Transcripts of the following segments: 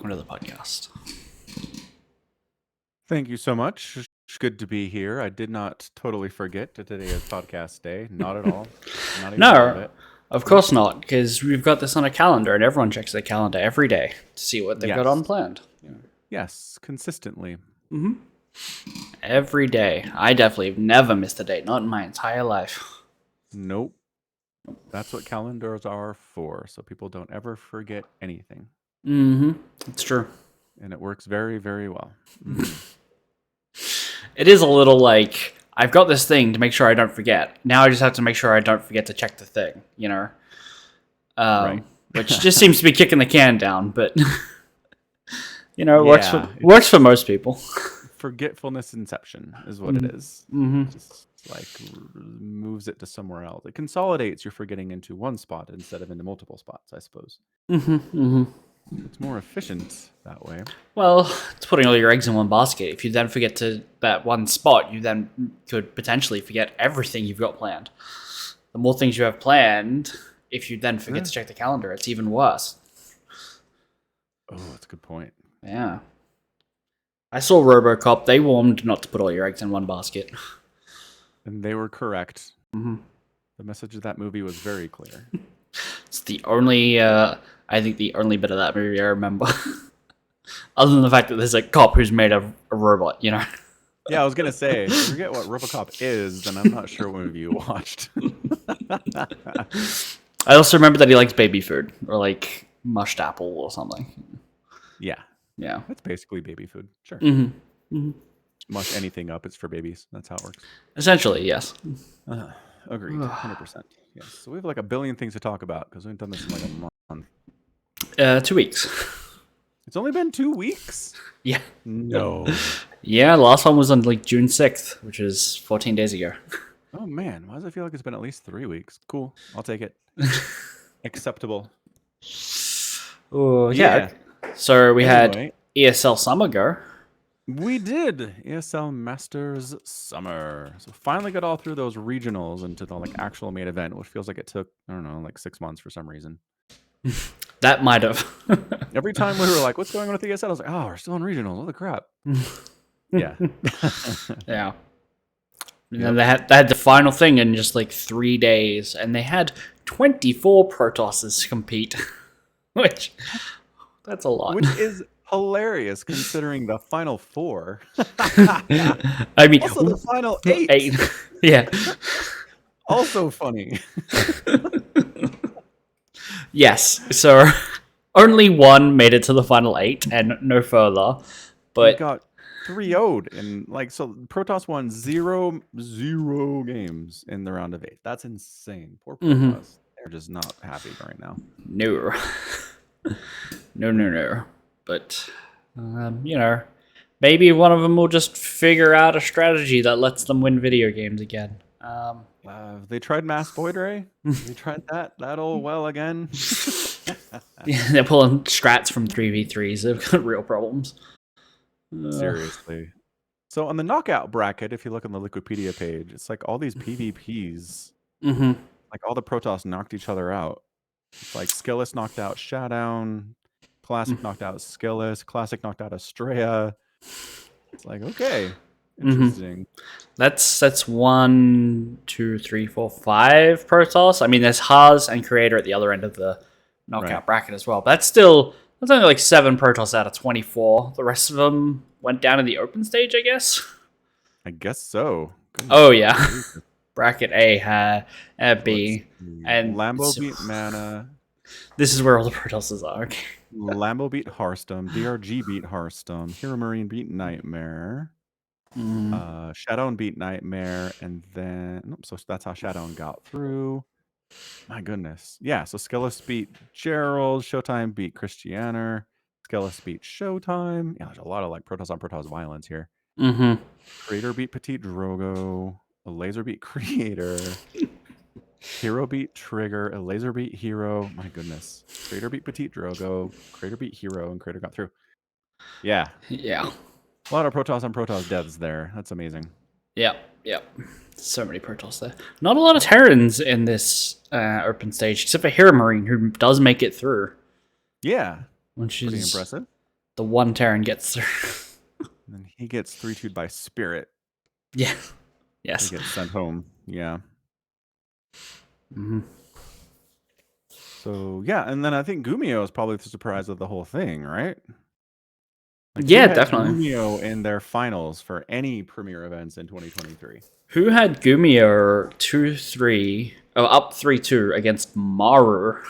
welcome to the podcast. Thank you so much. It's good to be here. I did not totally forget that today is podcast day. Not at all. Not even a little No, bit. of course not, because we've got this on a calendar, and everyone checks their calendar every day to see what they've got Yes. unplanned. Yes, consistently. Every day. I definitely have never missed a date, not in my entire life. Nope. That's what calendars are for, so people don't ever forget anything. It's true. And it works very, very well. It is a little like, I've got this thing to make sure I don't forget. Now I just have to make sure I don't forget to check the thing, you know? Right. Which just seems to be kicking the can down, but, you know, it works for most people. Forgetfulness inception is what it is. Just like moves it to somewhere else. It consolidates your forgetting into one spot instead of into multiple spots, I suppose. It's more efficient that way. Well, it's putting all your eggs in one basket. If you then forget to that one spot, you then could potentially forget everything you've got planned. The more things you have planned, if you then forget to check the calendar, it's even worse. Oh, that's a good point. Yeah. I saw RoboCop. They warned not to put all your eggs in one basket. And they were correct. The message of that movie was very clear. It's the only, I think the only bit of that movie I remember. Other than the fact that there's a cop who's made a robot, you know? Yeah, I was going to say, if you forget what RoboCop is, then I'm not sure what movie you watched. I also remember that he likes baby food, or like mushed apple or something. Yeah. Yeah. That's basically baby food. Sure. Mush anything up, it's for babies. That's how it works. Essentially, yes. Agreed. 100%. Yes. So we have like a billion things to talk about because we haven't done this in like a month. 2 weeks. It's only been 2 weeks? Yeah. No. Yeah, the last one was on like June 6th, which is 14 days ago. Oh man, why does it feel like it's been at least 3 weeks? Cool. I'll take it. Acceptable. Oh, yeah. So we had ESL Summer go. We did ESL Masters Summer. So finally got all through those regionals into the like actual main event, which feels like it took, I don't know, like 6 months for some reason. That might have. Every time we were like, what's going on with ESL? I was like, oh, we're still in regionals. What the crap? Yeah. Yeah. And then they had the final thing in just like 3 days, and they had 24 Protosses compete, which that's a lot. Which is hilarious considering the final 4. I mean, also the final 8. Yeah. Also funny. Yes. So only one made it to the final 8 and no further. But we got 3-0'd and like so Protoss won 0 games in the round of 8. That's insane. Poor Protoss. They're just not happy right now. No. No. But you know, maybe one of them will just figure out a strategy that lets them win video games again. They tried Mass Void Ray. They tried that all well again. Yeah, they're pulling strats from 3v3s. They've got real problems. Seriously. So on the knockout bracket, if you look on the Wikipedia page, it's like all these PvPs. Like all the Protoss knocked each other out. It's like Skillus knocked out Showdown, Classic knocked out Skillus, Classic knocked out Estrella. It's like, okay, interesting. That's 1, 2, 3, 4, 5 Protoss. I mean, there's Haas and Creator at the other end of the knockout bracket as well. But that's only like 7 Protoss out of 24. The rest of them went down in the open stage, I guess. I guess so. Goodness. Oh yeah. Bracket A had B, and Lambo beat Mana. This is where all the Protosses are. Okay. Lambo beat Hearthstone. DRG beat Hearthstone. Hero Marine beat Nightmare. Shadowin beat Nightmare, and then so that's how Shadowin got through. My goodness. Yeah, so Skellus beat Gerald. Showtime beat Christianer. Skellus beat Showtime. Yeah, there's a lot of like Protoss on Protoss violence here. Creator beat Petite Drogo. A Laser beat Creator. Hero beat Trigger. A Laser beat Hero. My goodness. Creator beat Petite Drogo. Creator beat Hero, and Creator got through. Yeah. Yeah. A lot of Protoss on Protoss devs there. That's amazing. Yep. So many Protoss there. Not a lot of Terrans in this open stage, except for Hero Marine, who does make it through. Yeah. Which pretty is impressive. the one Terran gets through. And then he gets 3-2'd by Spirit. Yeah. Yes. He gets sent home. Yeah. Mm-hmm. So, yeah. And then I think Gumio is probably the surprise of the whole thing, right? Like, Yeah, who had definitely. Gumio in their finals for any Premier events in 2023? Who had Gumio 2-3, up 3-2 against Maru,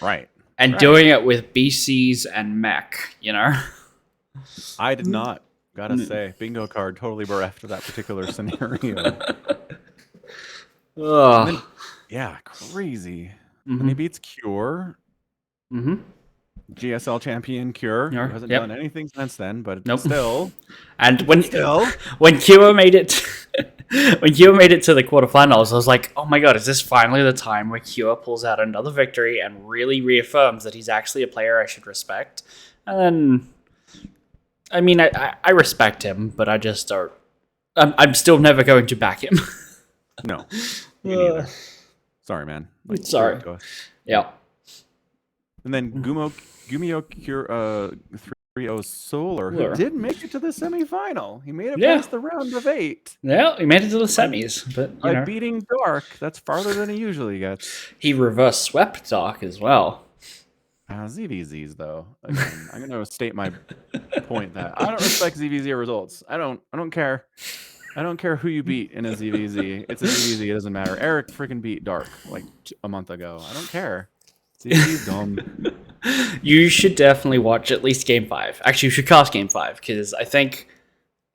Right. and doing it with BCs and mech, you know? I did not. Gotta say, bingo card totally bereft of that particular scenario. And then, yeah, crazy. Then he beats Cure. GSL champion Cure, who hasn't done anything since then, but still. And when Kua made it, when Kua made it to the quarterfinals, I was like, "Oh my god, is this finally the time where Kua pulls out another victory and really reaffirms that he's actually a player I should respect?" And then, I mean, I respect him, but I just don't. I'm still never going to back him. No, me neither. Sorry, man. Like, sorry. Yeah. And then Gumio Cure 3-0 Solar, who did make it to the semifinal. He made it past the round of 8. Yeah, he made it to the semis, but by beating Dark. That's farther than he usually gets. He reverse swept Dark as well. ZVZs though. Again, I'm going to state my point that I don't respect ZVZ results. I don't care. I don't care who you beat in a ZVZ. It's a ZVZ. It doesn't matter. Eric freaking beat Dark like a month ago. I don't care. ZVZ's dumb. You should definitely watch at least Game 5. Actually, you should cast Game 5 because I think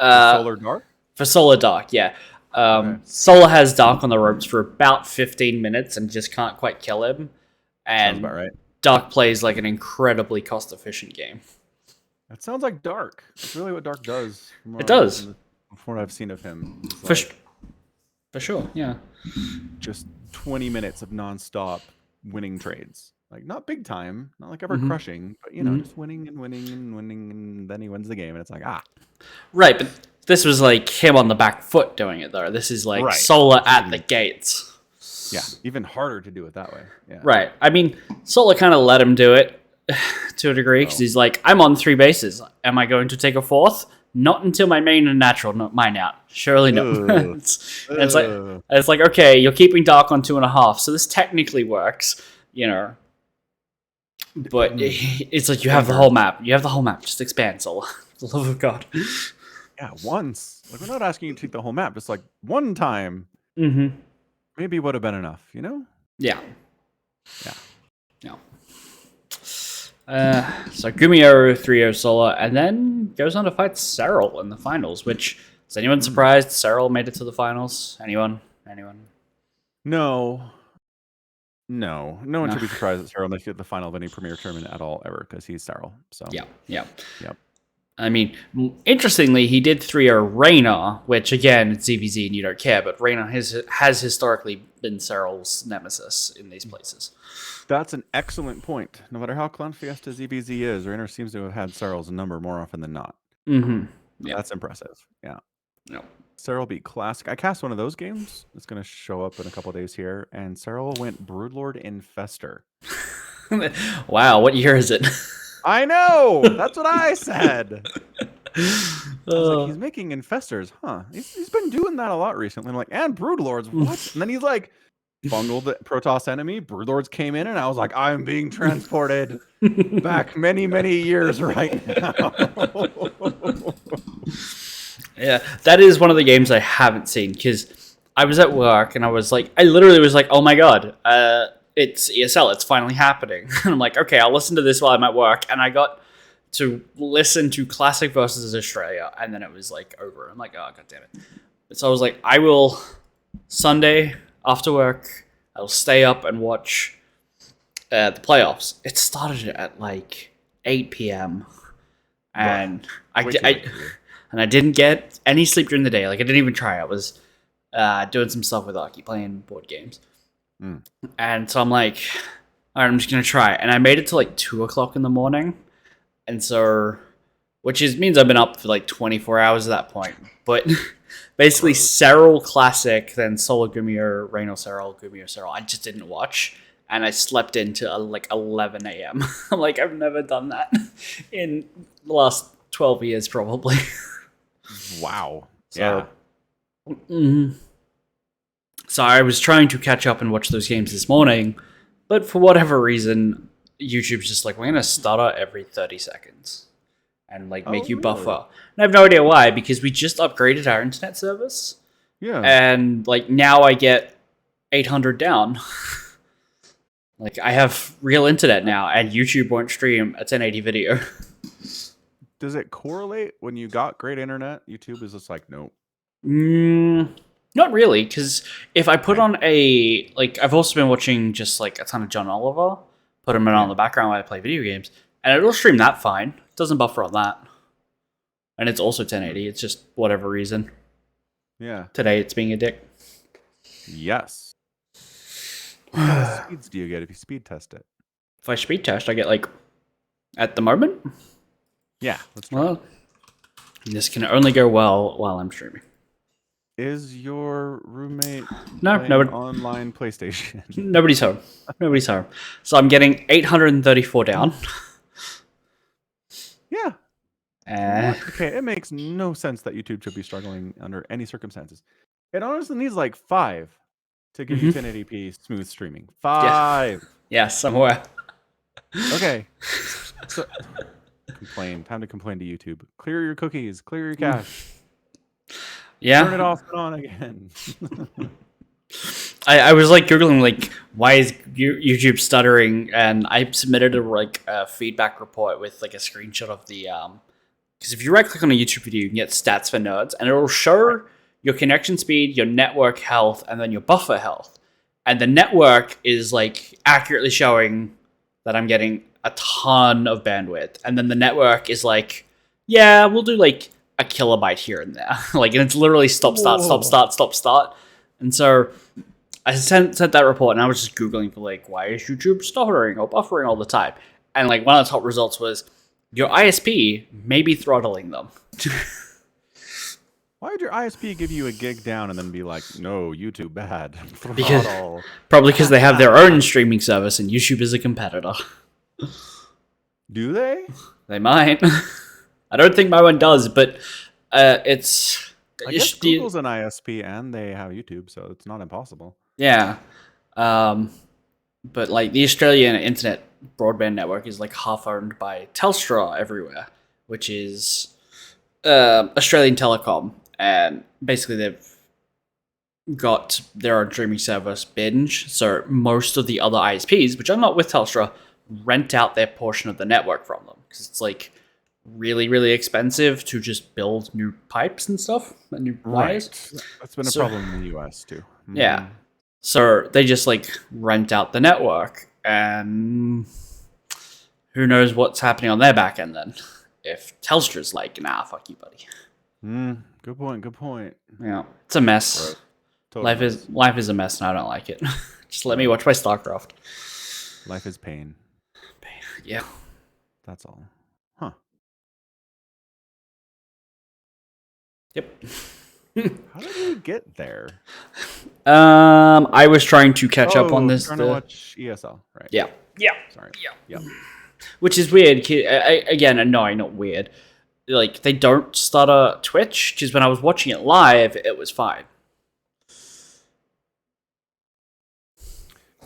Solar Dark? For Solar Dark, yeah. Okay. Solar has Dark on the ropes for about 15 minutes and just can't quite kill him. And sounds about right. Dark plays like an incredibly cost-efficient game. That sounds like Dark. That's really what Dark does. It does. From what I've seen of him. For sure, yeah. Just 20 minutes of nonstop winning trades. Like, not big time, not like ever crushing, but, you know, just winning and winning and winning, and then he wins the game, and it's like, Right, but this was like him on the back foot doing it, though. This is like Solar at the gates. Yeah, even harder to do it that way. Yeah. Right. I mean, Solar kind of let him do it to a degree, because he's like, I'm on 3 bases. Am I going to take a 4th? Not until my main and natural mine out. Surely no. It's like, okay, you're keeping Dark on 2.5, so this technically works, you know. But it's like you have the whole map. You have the whole map. Just expand, Solar. For the love of God. Yeah, once. Like, we're not asking you to take the whole map. Just like one time. Maybe would have been enough, you know? Yeah. So Gumio 3-0 Solar, and then goes on to fight Serral in the finals, which, is anyone surprised Serral made it to the finals? Anyone? No. No one should be surprised that Serral makes it to the final of any Premier tournament at all, ever, because he's Serral. So. Yeah. I mean, interestingly, he did 3-0 Reyna, which, again, it's ZVZ and you don't care, but Reyna has historically been Serral's nemesis in these places. That's an excellent point. No matter how Clonfiesta ZVZ is, Reyna seems to have had Serral's number more often than not. Yeah. That's impressive. Yeah. No. Serral beat Classic. I cast one of those games. It's going to show up in a couple days here. And Serral went Broodlord Infester. Wow, what year is it? I know! That's what I said! I was like, he's making Infestors, huh? He's been doing that a lot recently. I'm like, and Broodlords, what? And then he's like, bungled the Protoss enemy. Broodlords came in, and I was like, I'm being transported back many, many years right now. Yeah, that is one of the games I haven't seen, because I was at work, and I literally was like, oh my god, it's ESL, it's finally happening. And I'm like, okay, I'll listen to this while I'm at work, and I got to listen to Classic versus Australia, and then it was like over. I'm like, oh god damn it. So I was like, I will, Sunday after work, I'll stay up and watch the playoffs. It started at like 8 p.m. and I didn't get any sleep during the day. Like, I didn't even try. I was doing some stuff with Aki, playing board games. And so I'm like, all right, I'm just going to try. And I made it to like 2 o'clock in the morning. And so, which means I've been up for like 24 hours at that point. But basically, Serral Classic, then Solar Gumio, Reyna Serral, Gumio Serral, I just didn't watch. and I slept into like 11 a.m. I'm like, I've never done that in the last 12 years, probably. Wow. So, mm, so I was trying to catch up and watch those games this morning, but for whatever reason, YouTube's just like, we're gonna stutter every 30 seconds and like make you really? buffer. And I have no idea why, because we just upgraded our internet service, Yeah. and like now I get 800 down. Like I have real internet now, and YouTube won't stream a 1080 video. Does it correlate when you got great internet? YouTube is just like, nope. Not really, because if I put on a like, I've also been watching just like a ton of John Oliver, put him on the background while I play video games, and it'll stream that fine. It doesn't buffer on that, and it's also 1080. It's just whatever reason. Yeah. Today it's being a dick. Yes. What kind of speeds do you get if you speed test it? If I speed test, I get like, at the moment. Yeah. Let's try. Well, this can only go well while I'm streaming. Is your roommate No, playing online PlayStation? Nobody's home. Nobody's home. So I'm getting 834 down. Yeah. Uh, Okay, it makes no sense that YouTube should be struggling under any circumstances. It honestly needs like 5 to give you 1080p smooth streaming. 5. Yes, I'm aware. Okay. So, Time to complain to YouTube. Clear your cookies. Clear your cache. Yeah. Turn it off and on again. I was like Googling like, why is YouTube stuttering, and I submitted a feedback report with like a screenshot of the because if you right click on a YouTube video, you can get stats for nerds, and it will show your connection speed, your network health, and then your buffer health. And the network is like accurately showing that I'm getting a ton of bandwidth, and then the network is like, yeah, we'll do like a kilobyte here and there, like, and it's literally stop, start, stop, start, stop, start. And so I sent that report, and I was just Googling for like, why is YouTube stuttering or buffering all the time? And like one of the top results was, your ISP may be throttling them. Why would your ISP give you a gig down and then be like, no, YouTube bad? Probably because they have their own streaming service, and YouTube is a competitor. Do they? They might. I don't think my one does, but it's... I guess Google's an ISP and they have YouTube, so it's not impossible. Yeah. But like the Australian internet broadband network is like half owned by Telstra everywhere, which is Australian Telecom. And basically they've got their own streaming service, Binge. So most of the other ISPs, which are not with Telstra, rent out their portion of the network from them. Because it's like really, really expensive to just build new pipes and stuff, and new wires. That's been a problem in the US too. Yeah. So they just like rent out the network, and who knows what's happening on their back end then. If Telstra's like, nah, fuck you, buddy. Good point. Good point. Yeah, it's a mess. Right. Totally Life is a mess, and I don't like it. Just let me watch my StarCraft. Life is pain. Yeah, that's all. Huh. Yep. How did you get there? I was trying to catch up on this. Trying to watch ESL, right? Yeah. Sorry. Yeah. Which is weird. Again, annoying, not weird. Like, they don't stutter Twitch, because when I was watching it live, it was fine.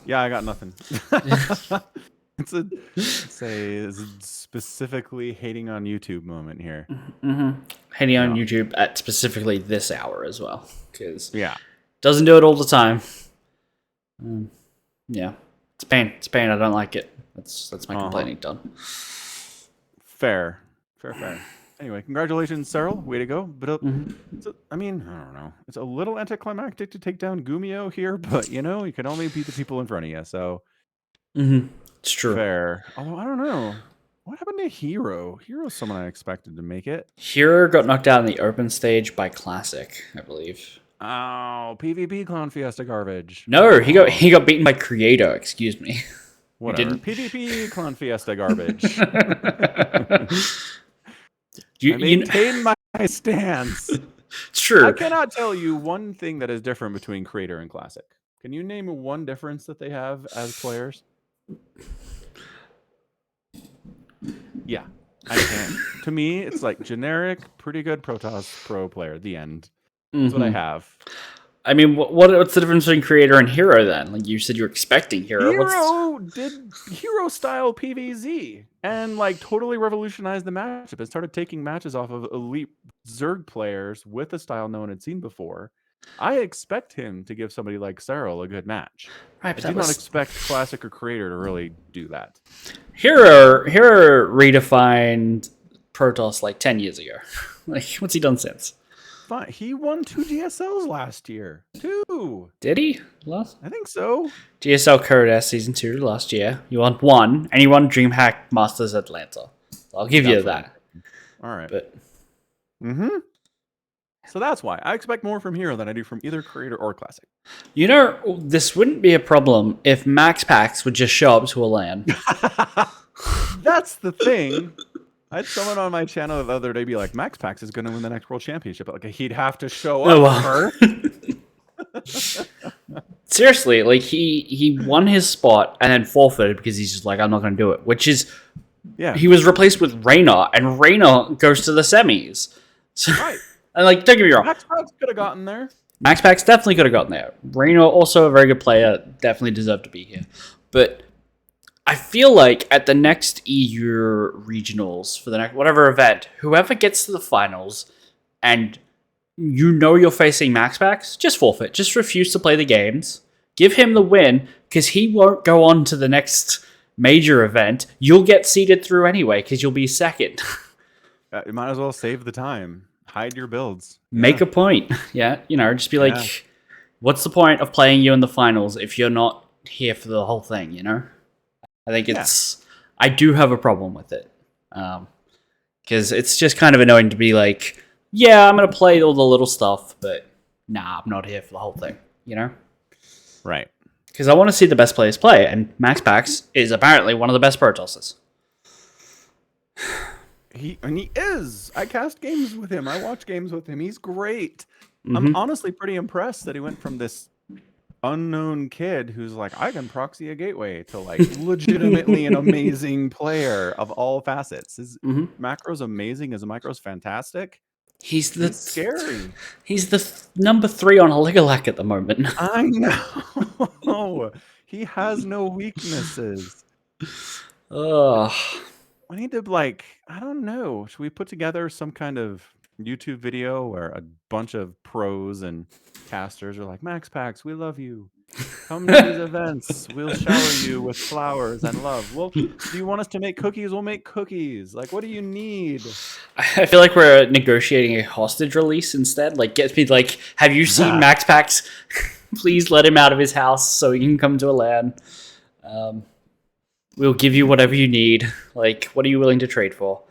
Yeah, I got nothing. It's a specifically hating on YouTube moment here. Hating on YouTube at specifically this hour as well, because yeah, doesn't do it all the time. Yeah, it's pain. It's pain. I don't like it. That's my complaining done. Fair. Anyway, congratulations, Cyril. Way to go. But I mean, I don't know. It's a little anticlimactic to take down Gumio here, but you know, you can only beat the people in front of you. So it's true. Fair. Although I don't know. What happened to Hero? Hero's someone I expected to make it. Hero got knocked out in the open stage by Classic, I believe. Oh, PvP Clown Fiesta garbage. No, he got beaten by Creator. Excuse me. Whatever. PvP Clown Fiesta garbage. I maintain my stance. It's true. I cannot tell you one thing that is different between Creator and Classic. Can you name one difference that they have as players? Yeah, I can. To me, it's like generic, pretty good Protoss Pro player. The end. That's what I have. I mean, what's the difference between creator and hero then? Like you said, you're expecting hero. Hero did hero style PvZ and like totally revolutionized the matchup. It started taking matches off of elite Zerg players with a style no one had seen before. I expect him to give somebody like Cyril a good match. Right, I do not expect Classic or Creator to really do that. Hero redefined Protoss like 10 years ago. Like, what's he done since? Fine. He won 2 GSLs last year. 2. Did he? I think so. GSL Code Season 2 last year. You won 1, and you won DreamHack Masters Atlanta. So I'll give you that. All right. But So that's why I expect more from Hero than I do from either Creator or Classic. You know, this wouldn't be a problem if Max Packs would just show up to a LAN. That's the thing. I had someone on my channel the other day be like, Max Pax is going to win the next World Championship. Like, he'd have to show up first. Seriously, like, he won his spot and then forfeited because he's just like, I'm not going to do it. Which is, he was replaced with Reyna, and Reyna goes to the semis. So, right. And, like, don't get me wrong. Max Pax could have gotten there. Max Pax definitely could have gotten there. Reyna, also a very good player, definitely deserved to be here. But I feel like at the next EU regionals for the next whatever event, whoever gets to the finals and you know you're facing Max Packs, just forfeit. Just refuse to play the games. Give him the win because he won't go on to the next major event. You'll get seeded through anyway because you'll be second. You might as well save the time. Hide your builds. Make a point. Yeah, you know, just be like, what's the point of playing you in the finals if you're not here for the whole thing, you know? I think it's... I do have a problem with it. Because it's just kind of annoying to be like, yeah, I'm going to play all the little stuff, but nah, I'm not here for the whole thing, you know? Right. Because I want to see the best players play, and Max Pax is apparently one of the best Protosses. He is. I cast games with him. I watch games with him. He's great. I'm honestly pretty impressed that he went from this unknown kid who's like, I can proxy a gateway, to like legitimately an amazing player of all facets. His macro's amazing. His micro's fantastic. He's scary. He's the number 3 on Oligolac at the moment. I know. He has no weaknesses. Ugh. We need to, like, I don't know. Should we put together some kind of YouTube video where a bunch of pros and casters are like, Max Pax, we love you. Come to these events. We'll shower you with flowers and love. Well, do you want us to make cookies? We'll make cookies. Like, what do you need? I feel like we're negotiating a hostage release instead. Like, get me, like, have you seen Max Pax? Please let him out of his house so he can come to a LAN. We'll give you whatever you need. Like, what are you willing to trade for?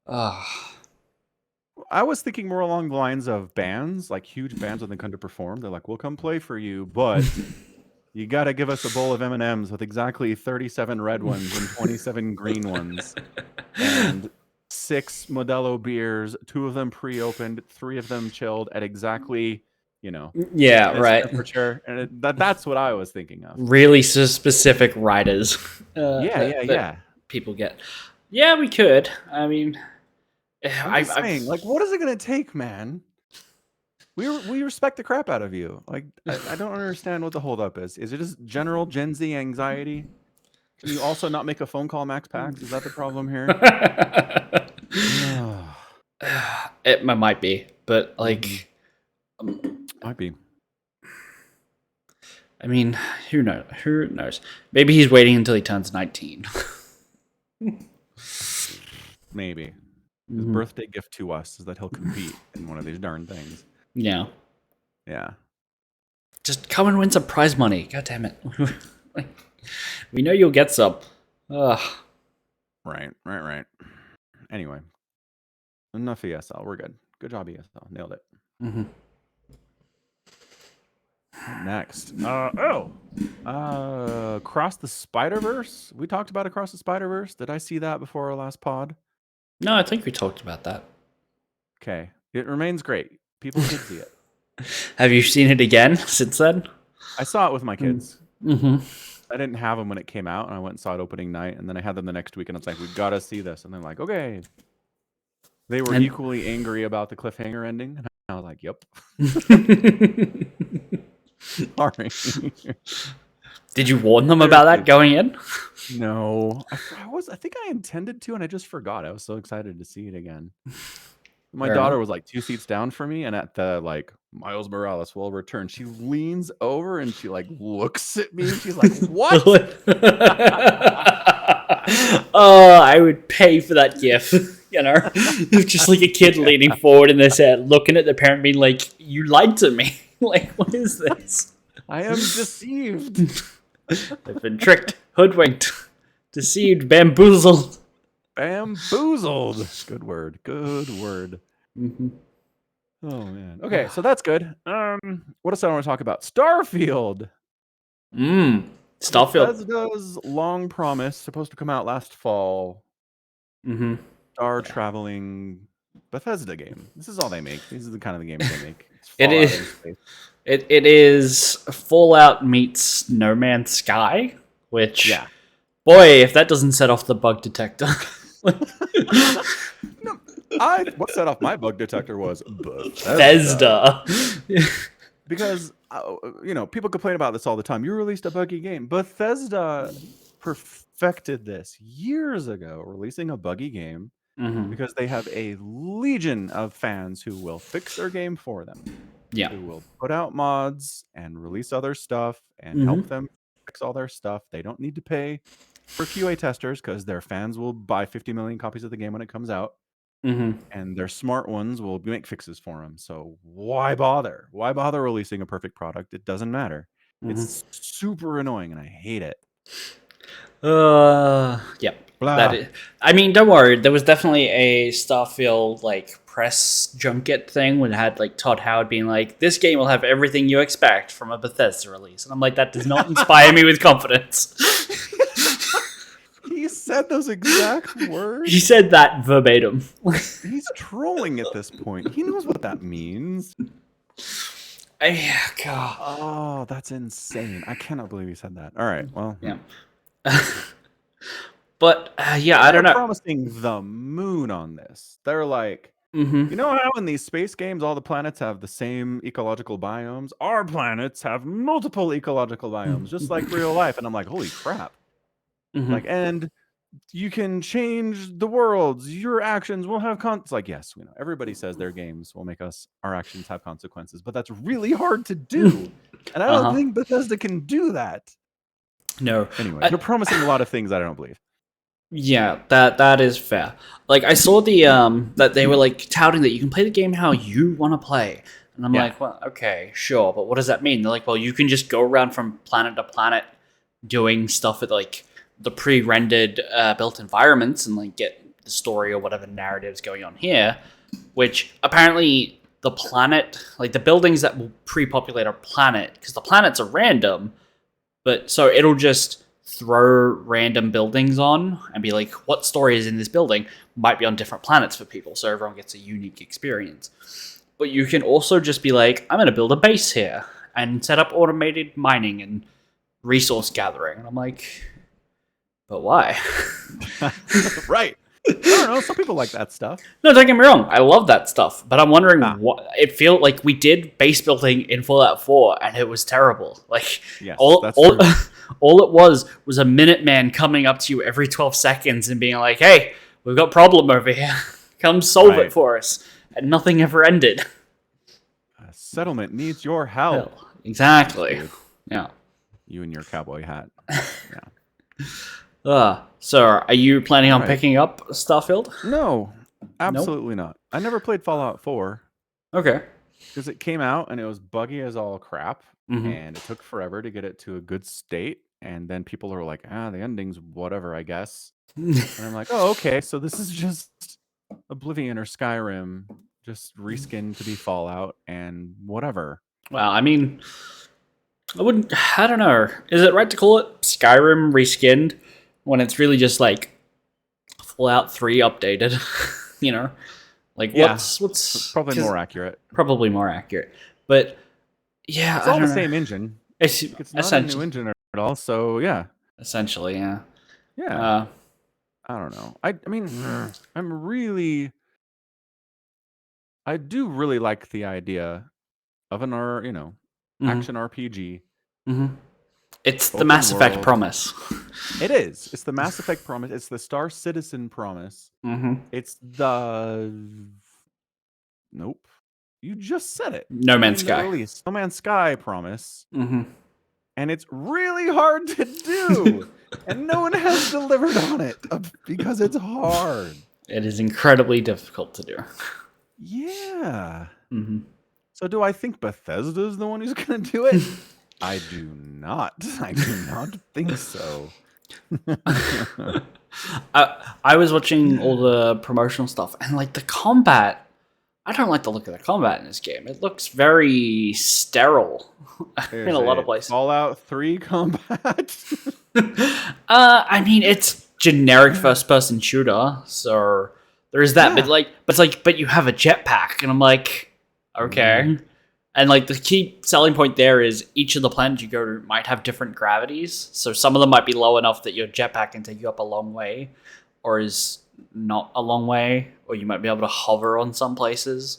I was thinking more along the lines of bands, like huge bands when they come to perform. They're like, we'll come play for you, but you got to give us a bowl of M&Ms with exactly 37 red ones and 27 green ones. And 6 Modelo beers, 2 of them pre-opened, 3 of them chilled at exactly, you know, temperature. And that's what I was thinking of. Really specific riders. Yeah. People get. Yeah, we could. I mean, I'm saying, like, what is it going to take, man? We respect the crap out of you. Like, I don't understand what the holdup is. Is it just general Gen Z anxiety? Can you also not make a phone call, Max Pax? Is that the problem here? It might be, but like, might be. I mean, who knows? Who knows? Maybe he's waiting until he turns 19. Maybe. His birthday gift to us is that he'll compete in one of these darn things. Yeah. Yeah. Just come and win some prize money. God damn it. We know you'll get some. Ugh. Right. Anyway. Enough ESL. We're good. Good job, ESL. Nailed it. Next. Across the Spider-Verse? We talked about Across the Spider-Verse. Did I see that before our last pod? No, I think we talked about that. Okay. It remains great. People did see it. Have you seen it again since then? I saw it with my kids. Mm-hmm. I didn't have them when it came out, and I went and saw it opening night, and then I had them the next week, and it's like, we gotta see this. And they're like, okay. They were And equally angry about the cliffhanger ending, and I was like, yep. Sorry. did you warn them about that going in? No. I think I intended to, and I just forgot. I was so excited to see it again. My Fair daughter enough. was like 2 seats down for me, and at the, like, Miles Morales will return, she leans over and she, like, looks at me, and she's like, "What?" Oh, I would pay for that gif. You know, it's just like a kid leaning forward in their set, looking at the parent, being like, "You lied to me. Like, what is this? I am deceived. They've been tricked, hoodwinked, deceived, bamboozled." Bamboozled. Good word. Good word. Mm-hmm. Oh, man. Okay, so that's good. What else I want to talk about? Starfield. Starfield. Bethesda's long promise, supposed to come out last fall. Mm-hmm. Star traveling Bethesda game. This is all they make. These are the kind of the games they make. It's It Fallout is. in space. It is Fallout meets No Man's Sky, which, Yeah. boy, if that doesn't set off the bug detector. No, what set off my bug detector was Bethesda. Because people complain about this all the time. You released a buggy game. Bethesda perfected this years ago, releasing a buggy game Mm-hmm. because they have a legion of fans who will fix their game for them. Yeah. Who will put out mods and release other stuff and Mm-hmm. help them fix all their stuff. They don't need to pay for QA testers because their fans will buy 50 million copies of the game when it comes out. Mm-hmm. And their smart ones will make fixes for them. So why bother? Why bother releasing a perfect product? It doesn't matter. Mm-hmm. It's super annoying, and I hate it. Yep. I mean, don't worry. There was definitely a Starfield like press junket thing when it had like Todd Howard being like, "This game will have everything you expect from a Bethesda release," and I'm like, that does not inspire me with confidence. He said those exact words. He said that verbatim. He's trolling at this point. He knows what that means. God. Oh, that's insane. I cannot believe he said that. All right, well. Yeah. But, yeah, I don't know. They're promising the moon on this. They're like, Mm-hmm. you know how in these space games all the planets have the same ecological biomes? Our planets have multiple ecological biomes, just like real life. And I'm like, holy crap. Mm-hmm. Like, and you can change the worlds. Your actions will have it's like, yes, we know. Everybody says their games will make our actions have consequences, but that's really hard to do. And I don't think Bethesda can do that. No. Anyway, they're promising a lot of things that I don't believe. Yeah, that is fair. Like, I saw the that they were like touting that you can play the game how you want to play, and I'm like, well, okay, sure, but what does that mean? They're like, well, you can just go around from planet to planet doing stuff at like the pre-rendered built environments and like get the story or whatever narratives going on here, which apparently the planet, like the buildings that will pre-populate our planet, because the planets are random, but so it'll just throw random buildings on and be like, what story is in this building might be on different planets for people, so everyone gets a unique experience. But you can also just be like, I'm going to build a base here and set up automated mining and resource gathering. And I'm like, but why? Right. I don't know. Some people like that stuff. No, don't get me wrong. I love that stuff. But I'm wondering what it felt like. We did base building in Fallout 4 and it was terrible. Like, yes, all it was a Minuteman coming up to you every 12 seconds and being like, hey, we've got a problem over here. Come solve it for us. And nothing ever ended. A settlement needs your help. Hell, exactly. Yeah. You and your cowboy hat. Yeah. So, are you planning on picking up Starfield? No, absolutely not. I never played Fallout 4. Okay. Because it came out and it was buggy as all crap. And it took forever to get it to a good state. And then people are like, the ending's whatever, I guess. And I'm like, oh, okay. So this is just Oblivion or Skyrim, just reskinned to be Fallout and whatever. Well, I mean, I don't know. Is it right to call it Skyrim reskinned when it's really just like Fallout 3 updated? You know? Like, what's probably more accurate. Probably more accurate. But yeah, it's all the same engine. It's Like, it's not a new essentially, engine at all. So yeah, yeah. yeah. Uh, I don't know. I mean, I do really like the idea of an mhm, action RPG, mhm. It's the open Mass Effect world. promise. It is. It's the Mass Effect promise. It's the Star Citizen promise. Hmm. It's the nope. You just said it No Man's during the Sky. release. No Man's Sky promise. Hmm. And it's really hard to do. And no one has delivered on it because it's hard. It is incredibly difficult to do. Yeah. Hmm. So do I think Bethesda's the one who's going to do it? I do not. I do not think so. I was watching all the promotional stuff, and like the combat, I don't like the look of the combat in this game. It looks very sterile in There's a lot of a places. Fallout 3 combat. I mean, it's generic first-person shooter, so there is that. Yeah. But you have a jetpack, and I'm like, okay. And like the key selling point there is each of the planets you go to might have different gravities. So some of them might be low enough that your jetpack can take you up a long way, or is not a long way, or you might be able to hover on some places.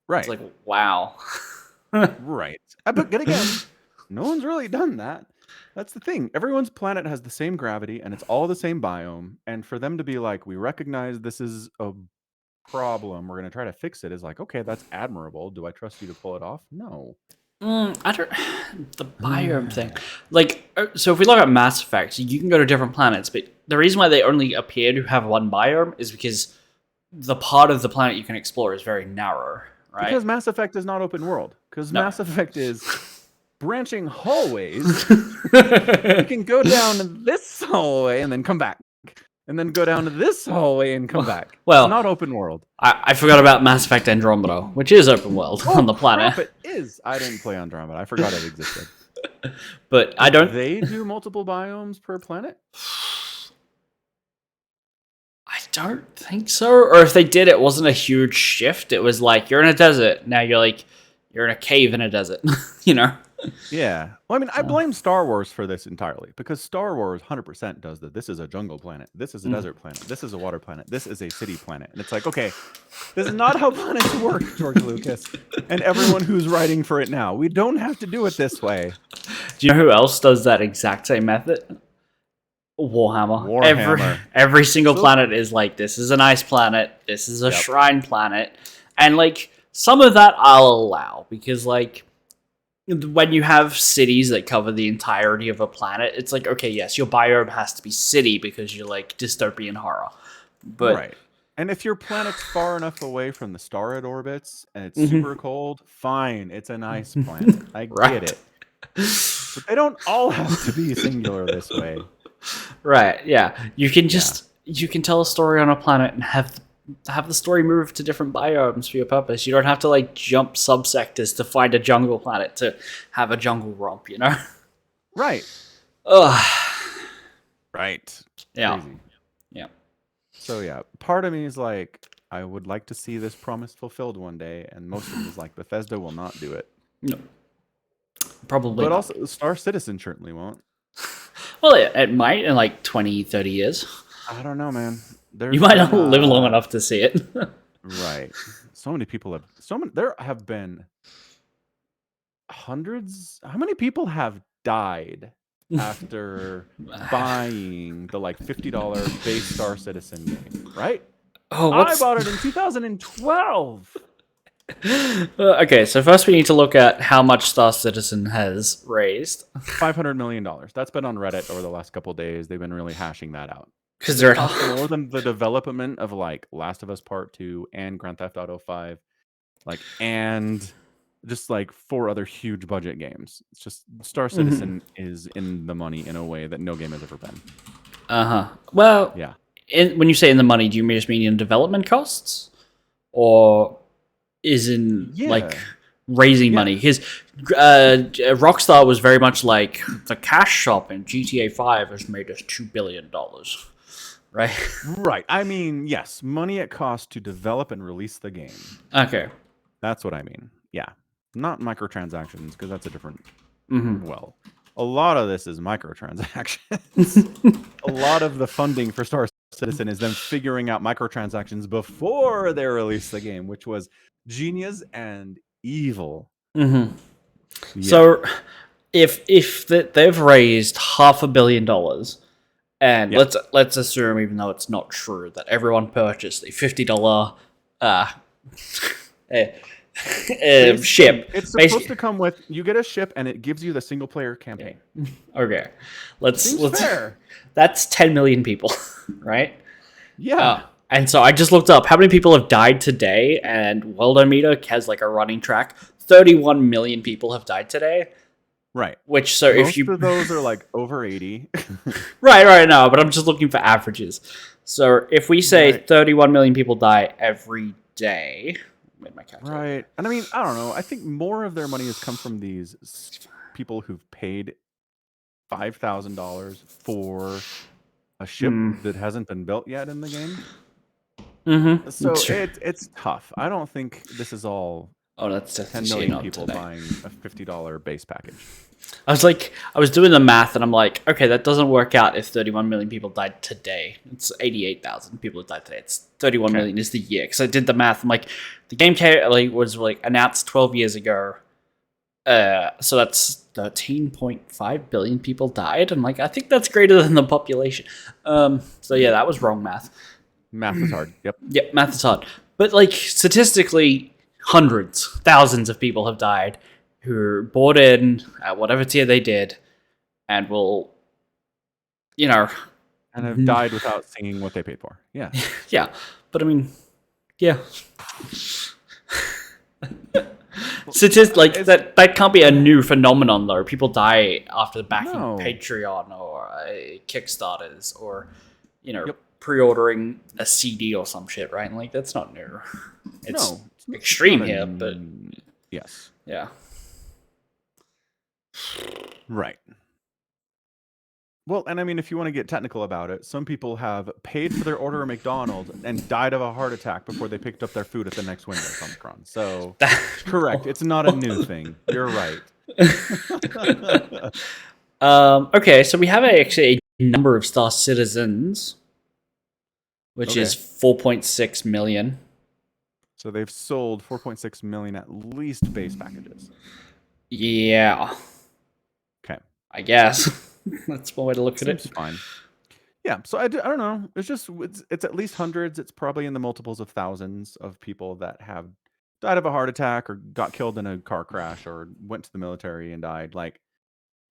Right. It's like, wow. Right. But again, no one's really done that. That's the thing. Everyone's planet has the same gravity and it's all the same biome. And for them to be like, we recognize this is a problem, we're going to try to fix it, is like, okay, that's admirable. Do I trust you to pull it off? No. I don't. The biome thing. Like, so if we look at Mass Effect, you can go to different planets, but the reason why they only appear to have one biome is because the part of the planet you can explore is very narrow, right? Because Mass Effect is not open world. Because No. Mass Effect is branching hallways. You can go down this hallway and then come back. And then go down to this hallway and come back. Well, it's not open world. I forgot about Mass Effect Andromeda, which is open world on the planet. Crap, it is. I didn't play Andromeda. I forgot it existed. But I don't. They do multiple biomes per planet? I don't think so. Or if they did, it wasn't a huge shift. It was like you're in a desert now. You're in a cave in a desert. You know. Yeah. Well, I mean, I blame Star Wars for this entirely because Star Wars 100% does that. This is a jungle planet. This is a desert planet. This is a water planet. This is a city planet. And it's like, okay, this is not how planets work, George Lucas, and everyone who's writing for it now. We don't have to do it this way. Do you know who else does that exact same method? Warhammer. Every single planet is like, this is an ice planet. This is a shrine planet. And like, some of that I'll allow because like, when you have cities that cover the entirety of a planet, it's like, okay, yes, your biome has to be city because you're like dystopian horror. But right. And if your planet's far enough away from the star it orbits and it's super cold, fine, it's a nice planet. I get it. But they don't all have to be singular this way. Right, yeah. You can you can tell a story on a planet and have the story move to different biomes for your purpose. You don't have to like jump subsectors to find a jungle planet to have a jungle romp, you know? Right. Ugh. Right. Yeah. Crazy. Yeah. So yeah, part of me is like, I would like to see this promise fulfilled one day, and most of it is like, Bethesda will not do it. No. Probably But not. also, Star Citizen certainly won't. Well, it might in like 20, 30 years. I don't know, man. You might not live long enough to see it. Right. So many people have... There have been hundreds... How many people have died after buying the like $50 base Star Citizen game, right? Oh, I bought it in 2012. Okay, so first we need to look at how much Star Citizen has raised. $500 million. That's been on Reddit over the last couple of days. They've been really hashing that out. Because they're more than the development of like Last of Us Part 2 and Grand Theft Auto 5, like, and just like 4 other huge budget games. It's just Star Citizen is in the money in a way that no game has ever been. Well, yeah. When you say in the money, do you just mean in development costs, or is in like raising money? Because Rockstar was very much like the cash shop in GTA 5 has made us $2 billion. Right? Right. I mean, yes, money it costs to develop and release the game. Okay. That's what I mean. Yeah. Not microtransactions, because that's a different Well, a lot of this is microtransactions. A lot of the funding for Star Citizen is them figuring out microtransactions before they release the game, which was genius and evil. Yeah. So if they've raised $500 million, and let's assume, even though it's not true, that everyone purchased a $50 ship. It's supposed to come with, you get a ship and it gives you the single player campaign. Okay, let's fair. That's 10 million people, right? Yeah. And so I just looked up how many people have died today, and Worldometer has like a running track. 31 million people have died today. Right. Which, so most if you... of those are like over 80. right, no, but I'm just looking for averages. So if we say 31 million people die every day... Right. And I mean, I don't know. I think more of their money has come from these people who've paid $5,000 for a ship that hasn't been built yet in the game. So it's tough. I don't think this is all 10 million people buying a $50 base package. I was doing the math, and I'm like, okay, that doesn't work out if 31 million people died today. It's 88,000 people that died today. It's 31 million is the year. Because I did the math. I'm like, the game was announced 12 years ago. So that's 13.5 billion people died. And I think that's greater than the population. So yeah, that was wrong math. Math is hard. Yep. Yep, math is hard. But statistically, hundreds, thousands of people have died who bought in at whatever tier they did, and will, and have died without seeing what they paid for. Yeah. Yeah. But I mean, yeah. That can't be a new phenomenon, though. People die after backing Patreon or Kickstarters or, pre-ordering a CD or some shit, right? That's not new. It's extreme here, but yes. Yeah. Right. Well, and I mean, if you want to get technical about it, some people have paid for their order at McDonald's and died of a heart attack before they picked up their food at the next window, Omicron. So, correct. It's not a new thing. You're right. Okay, so we have actually a number of Star Citizens, which is 4.6 million. So they've sold 4.6 million at least base packages. Yeah. Okay. I guess. That's one way to look at it. Seems fine. Yeah, so I don't know. It's at least hundreds. It's probably in the multiples of thousands of people that have died of a heart attack or got killed in a car crash or went to the military and died.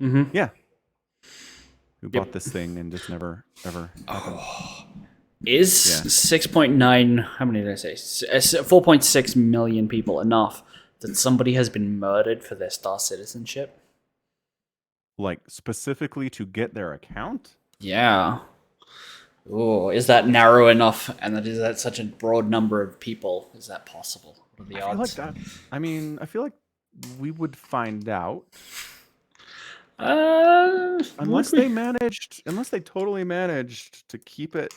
Yeah. Who bought this thing and just never, ever happened. Is 6.9, how many did I say? 4.6 million people enough that somebody has been murdered for their Star citizenship? Specifically to get their account? Yeah. Oh, is that narrow enough? And is that such a broad number of people? Is that possible? What are the odds? I feel like we would find out. Unless they totally managed to keep it.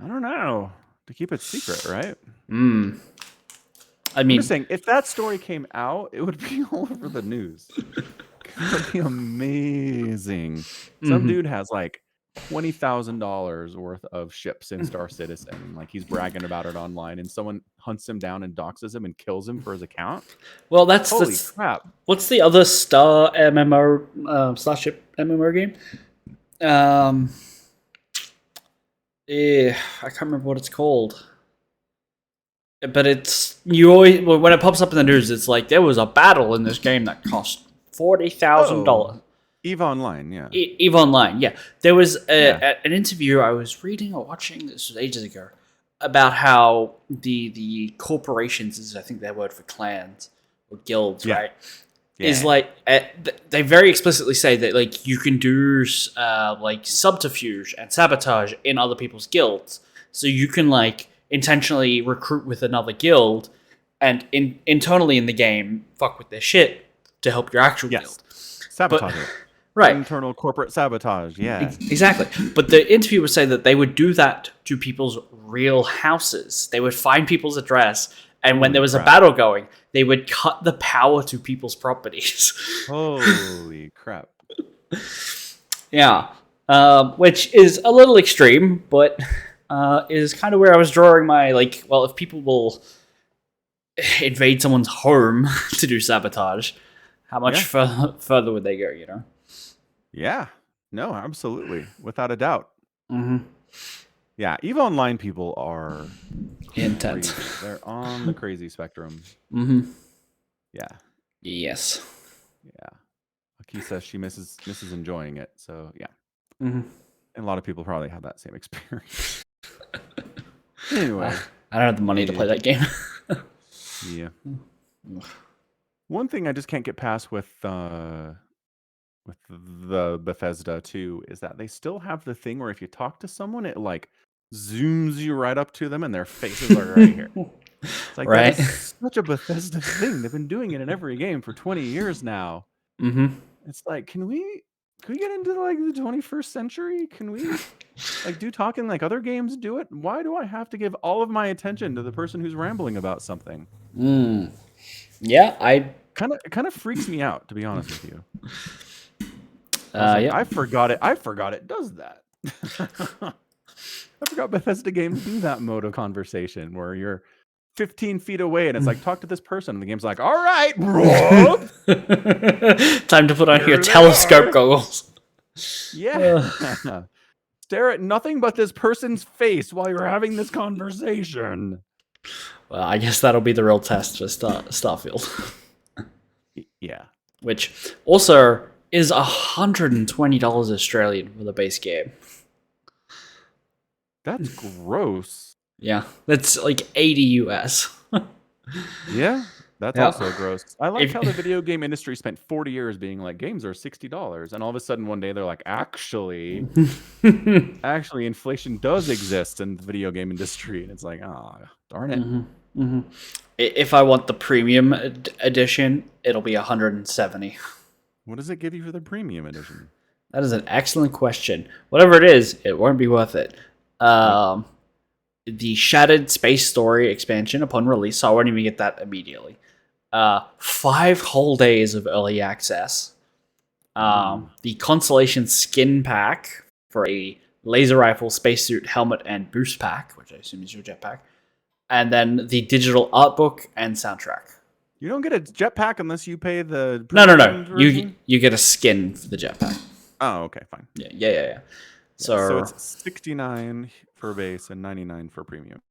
I don't know. To keep it secret, right? I mean, I'm just saying, if that story came out, it would be all over the news. It would be amazing. Some dude has $20,000 worth of ships in Star Citizen. He's bragging about it online, and someone hunts him down and doxes him and kills him for his account. Well, holy crap. What's the other Star MMO, Starship MMO game? I can't remember what it's called. But it's when it pops up in the news, it's there was a battle in this game that cost $40,000. EVE Online, yeah. EVE Online, yeah. There was an interview I was reading or watching, this was ages ago, about how the corporations is, I think, their word for clans or guilds, right? Yeah. Is they very explicitly say that you can do subterfuge and sabotage in other people's guilds, so you can intentionally recruit with another guild and internally in the game fuck with their shit to help your actual guild. Sabotage it. Right. Internal corporate sabotage, yeah. Exactly. But the interview would say that they would do that to people's real houses. They would find people's address And when Holy there was crap. a battle going, they would cut the power to people's properties. Holy crap. Yeah. Which is a little extreme, but is kind of where I was drawing my, like, well, if people will invade someone's home to do sabotage, how much further would they go, you know? Yeah. No, absolutely. Without a doubt. Mm-hmm. Yeah, EVE Online people are Intense. crazy. They're on the crazy spectrum. Mm-hmm. Yeah. Yes. Yeah. Aki says she misses enjoying it. So yeah. Mm-hmm. And a lot of people probably have that same experience. Anyway. I don't have the money to play that game. Yeah. One thing I just can't get past with the Bethesda too is that they still have the thing where if you talk to someone, it like zooms you right up to them and their faces are right here. It's like Right. that is such a Bethesda thing. They've been doing it in every game for 20 years now. Mm-hmm. It's like, can we get into like the 21st century? Can we like do talking like other games do it? Why do I have to give all of my attention to the person who's rambling about something? Yeah, It kind of freaks me out, to be honest with you. yeah. I forgot it does that. I forgot Bethesda games do that mode of conversation where you're 15 feet away and it's like, talk to this person. And the game's like, all right, bro. Time to put on Here your they telescope are. goggles. Yeah. Stare at nothing but this person's face while you're having this conversation. Well, I guess that'll be the real test for Starfield. Yeah. Which also is $120 Australian for the base game. That's gross. Yeah, that's like 80 US. Yeah, that's Yeah. also gross. I like how the video game industry spent 40 years being like, games are $60. And all of a sudden one day they're like, actually, inflation does exist in the video game industry. And it's like, oh, darn it. Mm-hmm. If I want the premium edition, it'll be 170. What does it give you for the premium edition? That is an excellent question. Whatever it is, it won't be worth it. The Shattered Space Story expansion upon release, so I won't even get that immediately. 5 whole days of early access. The Constellation skin pack for a laser rifle, spacesuit, helmet, and boost pack, which I assume is your jetpack. And then the digital art book and soundtrack. You don't get a jetpack unless you pay the... No. You get a skin for the jetpack. Oh, okay, fine. Yeah. So it's 69 for base and 99 for premium.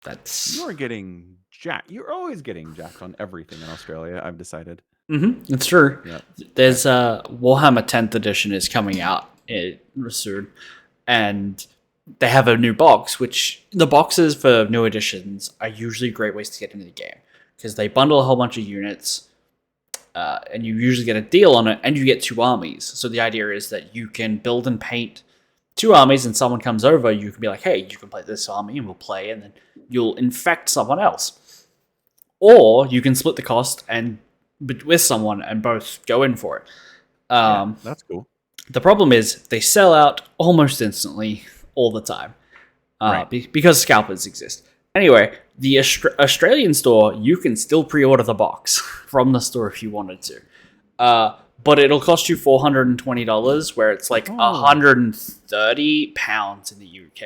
That's... You're getting jacked. You're always getting jacked on everything in Australia, I've decided. Mm-hmm, it's true. Yep. There's Warhammer 10th edition is coming out soon, and they have a new box, which the boxes for new editions are usually great ways to get into the game because they bundle a whole bunch of units, and you usually get a deal on it, and you get 2 armies. So the idea is that you can build and paint 2 armies, and someone comes over, you can be like, hey, you can play this army, and we'll play, and then you'll infect someone else. Or you can split the cost and with someone and both go in for it. That's cool. The problem is they sell out almost instantly all the time because scalpers exist. Anyway, the Australian store, you can still pre-order the box from the store if you wanted to. But it'll cost you $420, where it's like £130 in the UK.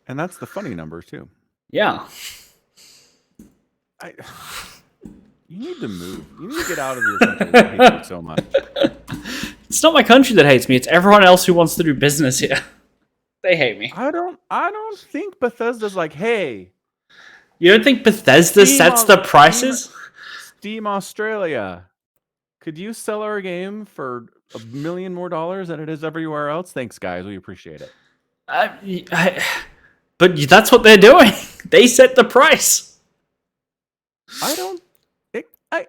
And that's the funny number, too. Yeah. You need to move. You need to get out of your country that hates you so much. It's not my country that hates me. It's everyone else who wants to do business here. They hate me. I don't think Bethesda's like, hey. You don't think Bethesda sets the prices? Steam Australia. Could you sell our game for $1 million more than it is everywhere else? Thanks, guys. We appreciate it. But that's what they're doing. They set the price.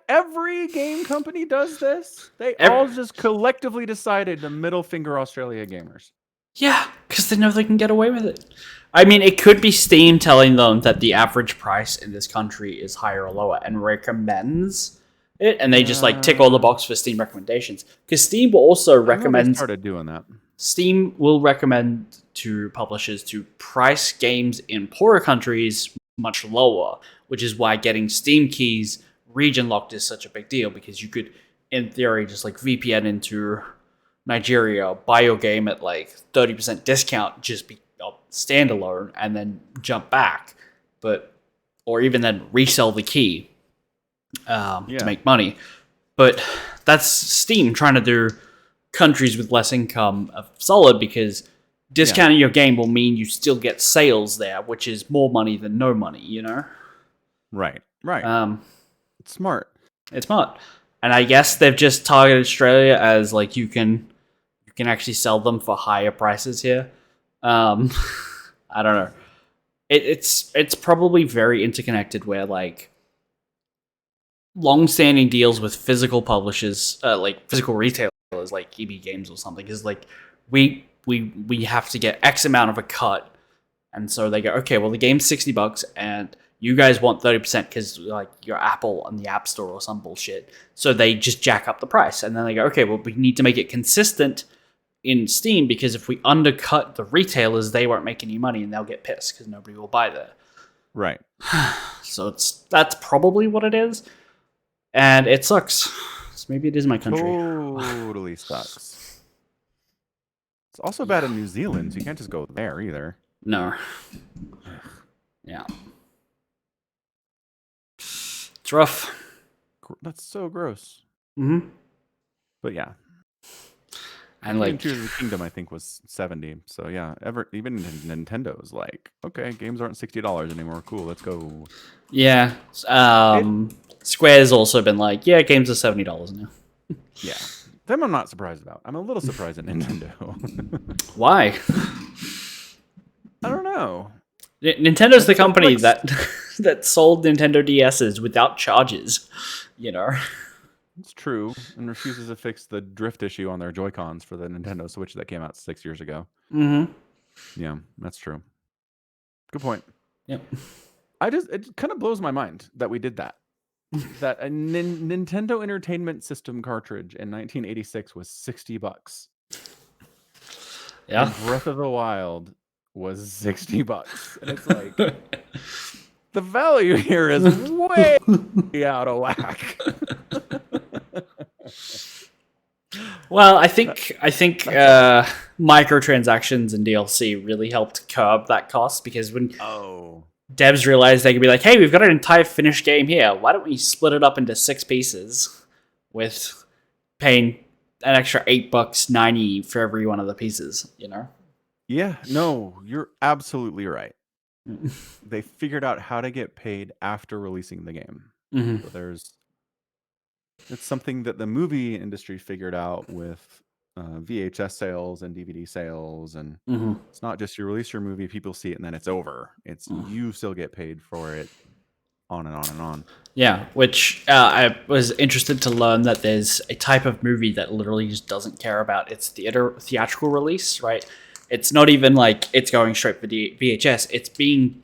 Every game company does this. They all just collectively decided to middle finger Australia gamers. Yeah, because they know they can get away with it. I mean, it could be Steam telling them that the average price in this country is higher or lower and recommends it, and they just like tick all the box for Steam recommendations. Because Steam will also recommend... They started doing that. Steam will recommend to publishers to price games in poorer countries much lower, which is why getting Steam keys region locked is such a big deal, because you could, in theory, just like VPN into Nigeria, buy your game at like 30% discount, just be standalone, and then jump back, or even then resell the key to make money. But that's Steam trying to do countries with less income solid, because discounting your game will mean you still get sales there, which is more money than no money, you know? Right. It's smart. It's smart. And I guess they've just targeted Australia as like you can actually sell them for higher prices here. I don't know. It's probably very interconnected, where like long-standing deals with physical publishers, like physical retailers, like EB Games or something, is like we have to get X amount of a cut, and so they go, okay, well the game's $60, and you guys want 30% because like you're Apple on the App Store or some bullshit. So they just jack up the price, and then they go, okay, well we need to make it consistent in Steam, because if we undercut the retailers, they won't make any money and they'll get pissed because nobody will buy there. Right. So that's probably what it is, and it sucks. So maybe it is my country. Totally sucks. It's also bad in New Zealand, so you can't just go there either. No. Yeah. It's rough. That's so gross. Mm-hmm. But yeah. And like Tears of the Kingdom, I think, was $70. So yeah, even Nintendo's like, okay, games aren't $60 anymore. Cool, let's go. Yeah. Square's also been like, yeah, games are $70 now. Yeah. Them I'm not surprised about. I'm a little surprised at Nintendo. Why? I don't know. Nintendo's the company that sold Nintendo DSs without charges, you know? It's true, and refuses to fix the drift issue on their Joy-Cons for the Nintendo Switch that came out 6 years ago. Mm-hmm. Yeah, that's true. Good point. Yep. It kind of blows my mind that we did that. That a Nintendo Entertainment System cartridge in 1986 was $60. Yeah. And Breath of the Wild was $60. And it's like, the value here is way out of whack. Well, I think microtransactions and DLC really helped curb that cost, because when devs realized they could be like, hey, we've got an entire finished game here, why don't we split it up into 6 pieces with paying an extra $8.90 for every one of the pieces, you know? Yeah, no, you're absolutely right. They figured out how to get paid after releasing the game. Mm-hmm. So it's something that the movie industry figured out with VHS sales and DVD sales, and it's not just you release your movie, people see it, and then it's over. It's you still get paid for it, on and on and on. Yeah, which I was interested to learn that there's a type of movie that literally just doesn't care about its theatrical release, right? It's not even like it's going straight for VHS. It's being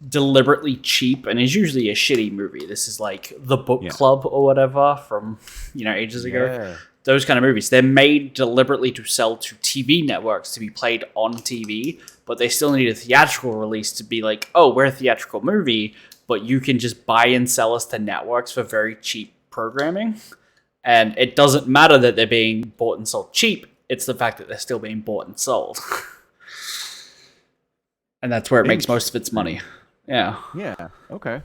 deliberately cheap, and is usually a shitty movie. This is like The Book Club or whatever from ages ago. Yeah. Those kind of movies, they're made deliberately to sell to TV networks to be played on TV, but they still need a theatrical release to be like, oh, we're a theatrical movie, but you can just buy and sell us to networks for very cheap programming. And it doesn't matter that they're being bought and sold cheap. It's the fact that they're still being bought and sold. And that's where it makes most of its money. Yeah. Yeah. Okay.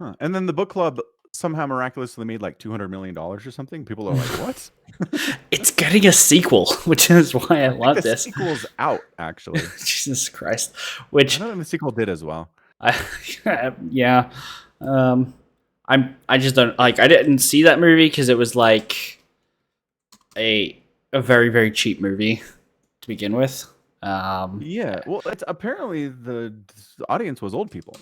Huh. And then The Book Club somehow miraculously made like $200 million or something. People are like, what? It's getting a sequel, which is why I love this. The sequel's out, actually. Jesus Christ. Which I don't think the sequel did as well. Yeah. I just don't like. I didn't see that movie because it was like a very, very cheap movie to begin with. Yeah, well, apparently the audience was old people.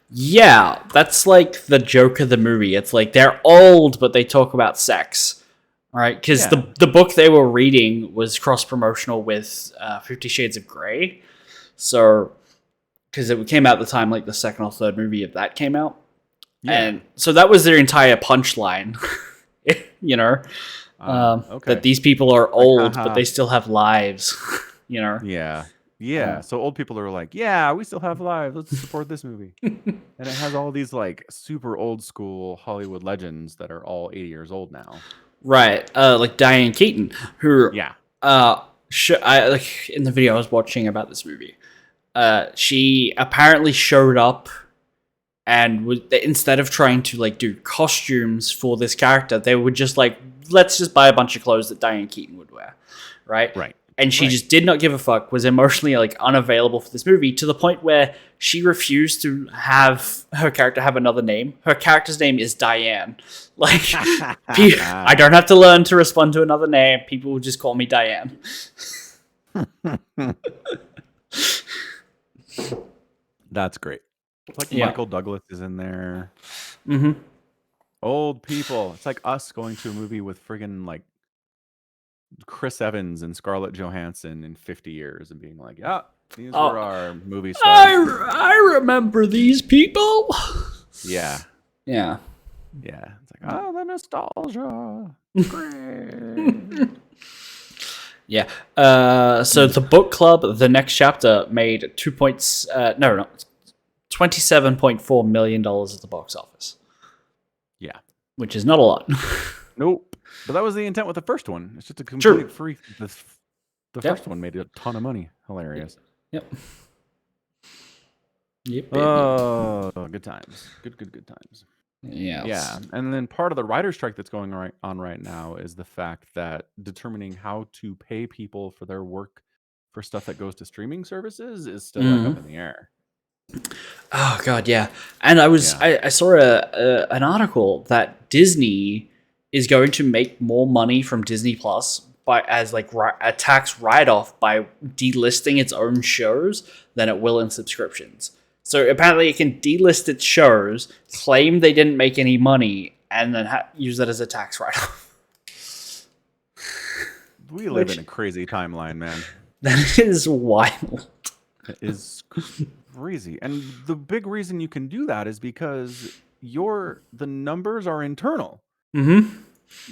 Yeah, that's like the joke of the movie. It's like they're old, but they talk about sex, right? Because the book they were reading was cross-promotional with 50 Shades of Grey. So, because it came out at the time, like the second or third movie of that came out. Yeah. And so that was their entire punchline, Okay. That these people are Like, old, but haha. they still have lives. You know. Yeah. Yeah. So old people are like, yeah, we still have lives. Let's support this movie. And it has all these like super old school Hollywood legends that are all 80 years old now. Right. Like Diane Keaton, who Yeah. I like in the video I was watching about this movie. She apparently showed up and instead of trying to like do costumes for this character, they would just like, let's just buy a bunch of clothes that Diane Keaton would wear, right? Right. And she Right. just did not give a fuck, was emotionally like unavailable for this movie to the point where she refused to have her character have another name. Her character's name is Diane. Like, I don't have to learn to respond to another name. People will just call me Diane. That's great. It's like Yeah. Michael Douglas is in there. Mm-hmm. Old people. It's like us going to a movie with friggin' like Chris Evans and Scarlett Johansson in 50 years and being like, yeah, these were our movie stars. I remember these people. Yeah. Yeah. Yeah. It's like, oh, the nostalgia. Great. Yeah. So the book club, the next chapter, made $27.4 million at the box office. Yeah. Which is not a lot. Nope. But that was the intent with the first one. It's just a complete freak. The Yep. first one made a ton of money. Hilarious. Yep. Yep. Oh, good times. Good times. Yeah. Yeah. And then part of the writer's strike that's going on right now is the fact that determining how to pay people for their work for stuff that goes to streaming services is still like up in the air. Oh god, yeah. And I saw an article that Disney is going to make more money from Disney Plus as like a tax write-off by delisting its own shows than it will in subscriptions. So apparently it can delist its shows, claim they didn't make any money, and then use that as a tax write-off. We live in a crazy timeline, man. That is wild. It is crazy. And the big reason you can do that is because the numbers are internal. Mm-hmm.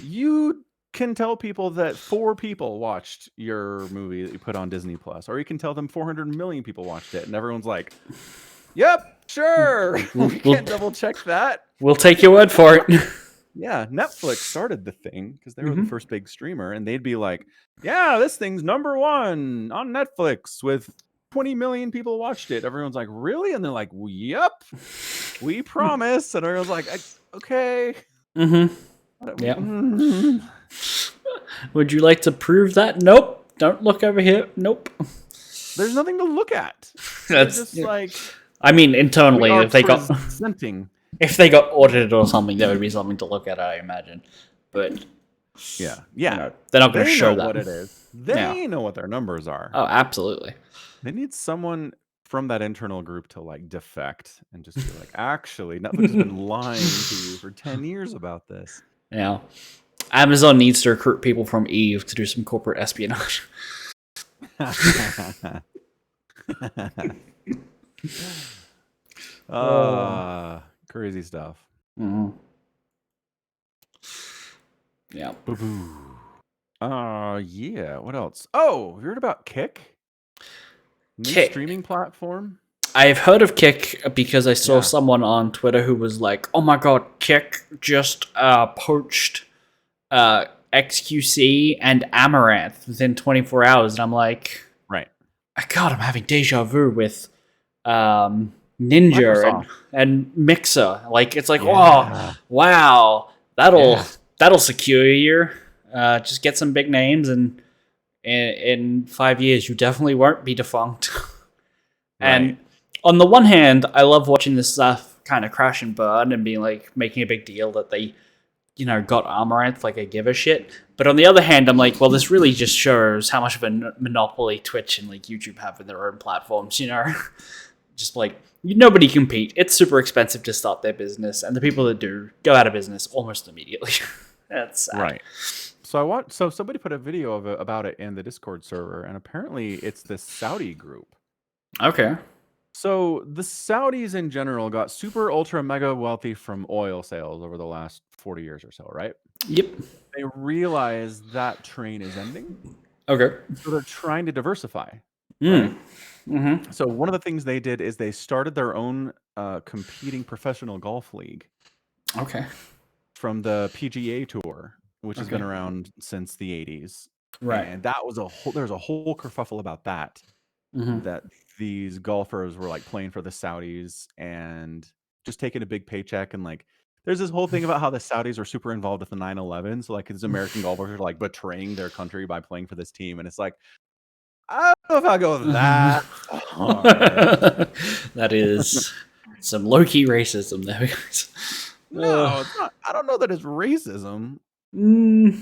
You can tell people that 4 people watched your movie that you put on Disney Plus, or you can tell them 400 million people watched it, and everyone's like, "Yep, sure." We can't double check that. We'll take your word for it. Yeah, Netflix started the thing because they were the first big streamer, and they'd be like, "Yeah, this thing's number 1 on Netflix with 20 million people watched it." Everyone's like, "Really?" And they're like, "Yep, we promise." And everyone's like, "Okay." Mm-hmm. Yeah. Would you like to prove that? Nope. Don't look over here. Nope. There's nothing to look at. That's just like. I mean, internally, if they got audited or something, there would be something to look at, I imagine. But yeah, they're not going to show that. What it is. They know what their numbers are. Oh, absolutely. They need someone from that internal group to like defect and just be like, actually, Netflix has been lying to you for 10 years about this. Yeah. Amazon needs to recruit people from Eve to do some corporate espionage. Crazy stuff. Mm-hmm. Yeah. Yeah. What else? Oh, have you heard about Kick? New streaming platform? I've heard of Kick because I saw someone on Twitter who was like, "Oh my god, Kick just poached XQC and Amaranth within 24 hours." And I'm like, right. God, I'm having deja vu with Ninja and Mixer. Like, it's like, wow, that'll secure you. Just get some big names, and in 5 years, you definitely won't be defunct. And on the one hand, I love watching this stuff kind of crash and burn and being like making a big deal that they, got Amaranth like I give a shit. But on the other hand, I'm like, well, this really just shows how much of a monopoly Twitch and like YouTube have in their own platforms, Just like, nobody compete. It's super expensive to start their business, and the people that do go out of business almost immediately. That's sad. Right. So somebody put a video about it in the Discord server, and apparently it's this Saudi group. Okay. So the Saudis in general got super ultra mega wealthy from oil sales over the last 40 years or so, right? Yep. They realize that train is ending, Okay. so they're trying to diversify, right? Mm. Mm-hmm. So one of the things they did is they started their own competing professional golf league Okay. from the PGA Tour, which has been Okay. around since the 80s. Right. And that was there's a whole kerfuffle about that, Mm-hmm. that these golfers were like playing for the Saudis and just taking a big paycheck. And like, there's this whole thing about how the Saudis are super involved with the 9/11. So like, these American golfers are like betraying their country by playing for this team. And it's like, I don't know if I'll go that far. That is some low-key racism there, guys. No, it's not. I don't know that it's racism. Mm,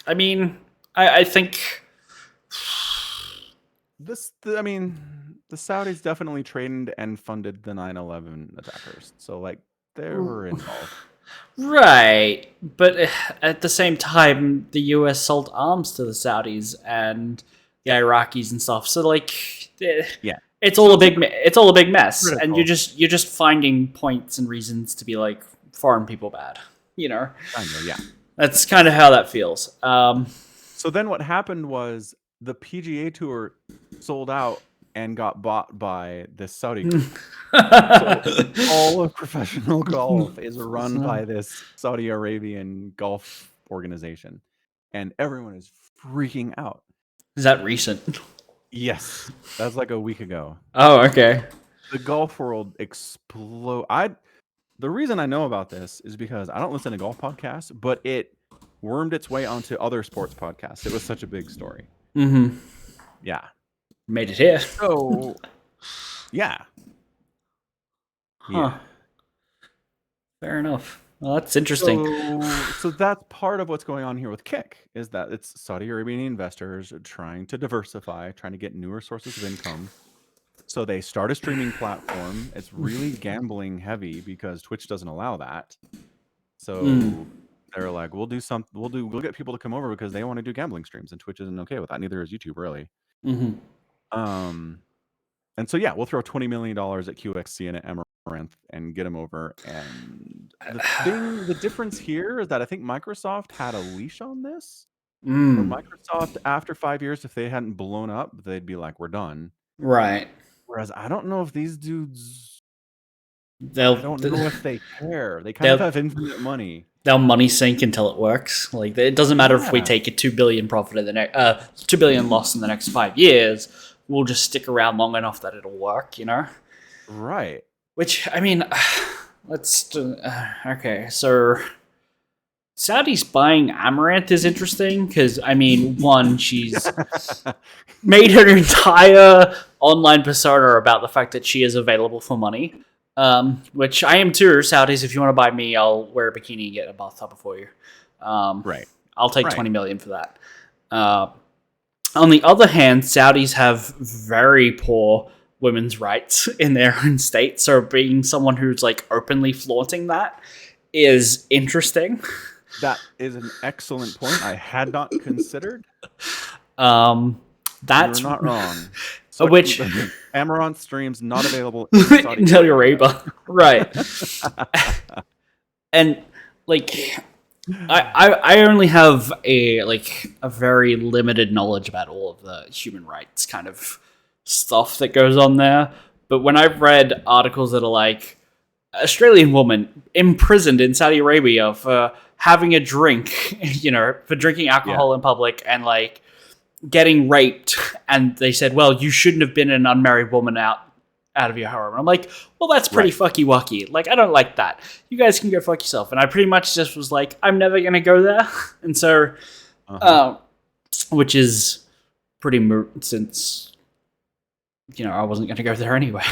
I mean, I think. I mean, the Saudis definitely trained and funded the 9/11 attackers. So like, they were involved. Right, but at the same time, the US sold arms to the Saudis and the Iraqis and stuff. So like, Yeah, it's all it's all a big mess, and critical. you're just finding points and reasons to be like foreign people bad. You know, Kinda, yeah. that's kind of how that feels. So then what happened was the PGA Tour sold out and got bought by this Saudi group. So all of professional golf is run by this Saudi Arabian golf organization, and everyone is freaking out. Is that recent? Yes, that's like a week ago. Oh, okay. The golf world explode. The reason I know about this is because I don't listen to golf podcasts, but it wormed its way onto other sports podcasts. It was such a big story. Mm-hmm. Yeah. Made it here. So, yeah. Huh. Fair enough. Well, that's interesting. So that's part of what's going on here with Kick, is that it's Saudi Arabian investors trying to diversify, trying to get newer sources of income. So they start a streaming platform. It's really gambling heavy because Twitch doesn't allow that. So they're like, we'll get people to come over because they want to do gambling streams, and Twitch isn't okay with that. Neither is YouTube, really. Mm-hmm. And so yeah, we'll throw $20 million at QXC and at Amaranth and get them over. And the difference here is that I think Microsoft had a leash on this. Where Microsoft, after 5 years, if they hadn't blown up, they'd be like, we're done. Right. Whereas I don't know if these dudes, I don't know if they care. They kind of have infinite money. They'll money sink until it works. Like, it doesn't matter if we take a $2 billion profit in the next, $2 billion loss in the next 5 years. We'll just stick around long enough that it'll work, you know? Right. Which, I mean, let's okay. So Saudi's buying Amaranth is interesting because, I mean, one, she's made her entire online persona about the fact that she is available for money. Which I am too. Saudis, if you want to buy me, I'll wear a bikini and get a bathtub for you. Right. I'll take 20 million for that. On the other hand, Saudis have very poor women's rights in their own state, so being someone who's like openly flaunting that is interesting. That is an excellent point. I had not considered. That's You're not wrong. So which Amaranth streams not available in Saudi Arabia, right? And like, I only have a very limited knowledge about all of the human rights kind of stuff that goes on there. But when I've read articles that are like, Australian woman imprisoned in Saudi Arabia for having a drink, you know, for drinking alcohol in public and like getting raped, and they said, well, you shouldn't have been an unmarried woman out of your harem. I'm like, well, that's pretty fucky wucky. Like, I don't like that. You guys can go fuck yourself. And I pretty much just was like, I'm never going to go there. And so, which is pretty moot since, you know, I wasn't going to go there anyway.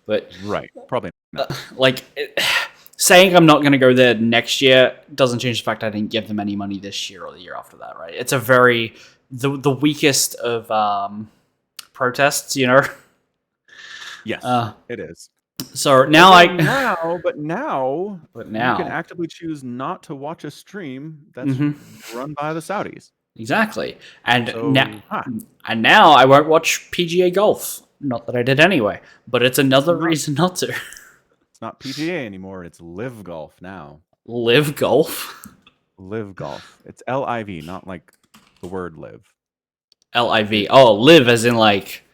But probably not. Saying I'm not going to go there next year doesn't change the fact I didn't give them any money this year or the year after that, right? It's a very the weakest of protests, you know. Yes, it is. So now but now you can actively choose not to watch a stream that's run by the Saudis. Exactly, and now I won't watch PGA golf. Not that I did anyway, but it's another reason not to. It's not PGA anymore. It's Live Golf now. Live Golf. Live Golf. It's LIV, not like the word live. LIV. Oh, live as in like.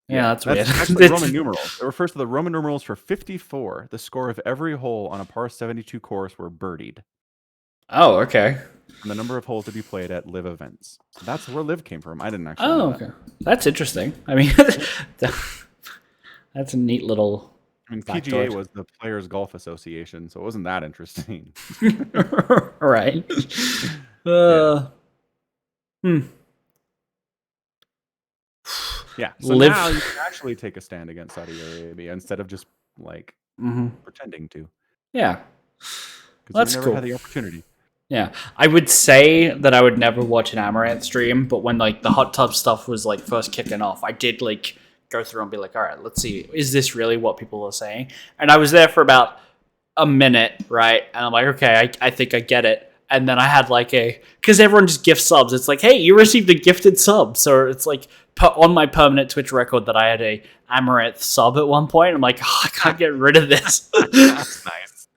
Yeah, that's weird. actually Roman numerals. It refers to the Roman numerals for 54. The score of every hole on a par 72 course were birdied. Oh, okay. And the number of holes to be played at live events. So that's where live came from. I didn't actually know that. Okay. That's interesting. I mean, that's a neat little. I mean, PGA was the Players Golf Association, so it wasn't that interesting. Right. Yeah. So now you can actually take a stand against Saudi Arabia instead of just like pretending to. Yeah. Because you never had the opportunity. Yeah, I would say that I would never watch an Amaranth stream, but when like the hot tub stuff was like first kicking off, I did like go through and be like, all right, let's see, is this really what people are saying? And I was there for about a minute, right? And I'm like, okay, I think I get it. And then I had like because everyone just gifts subs. It's like, hey, you received a gifted sub. So it's like on my permanent Twitch record that I had a Amaranth sub at one point. I'm like, oh, I can't get rid of this. That's nice.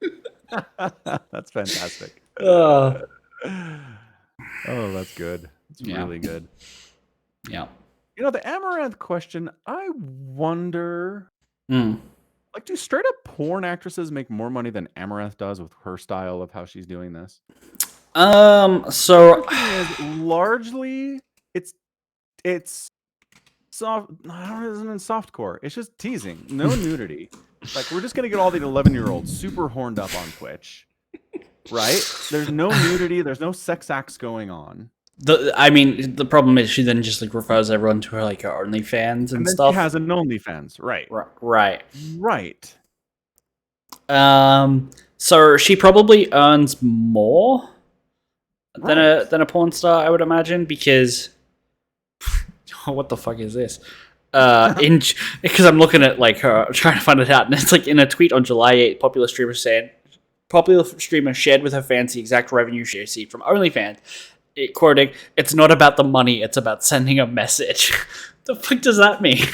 That's fantastic. Oh, that's good. It's really good. Yeah. You know, the Amaranth question, I wonder, like, do straight up porn actresses make more money than Amaranth does with her style of how she's doing this? So largely it's soft. No, it isn't in softcore. It's just teasing. No nudity. Like, we're just gonna get all the 11-year-olds super horned up on Twitch. Right? There's no nudity. There's no sex acts going on. I mean, the problem is she then just like refers everyone to her like her OnlyFans and stuff. She has an OnlyFans, right? Right. So she probably earns more than a porn star, I would imagine, because what the fuck is this? Because I'm looking at like her, trying to find it out, and it's like in a tweet on July 8th, popular streamer shared with her fans the exact revenue she received from OnlyFans. Quoting, "It's not about the money, it's about sending a message." The fuck does that mean?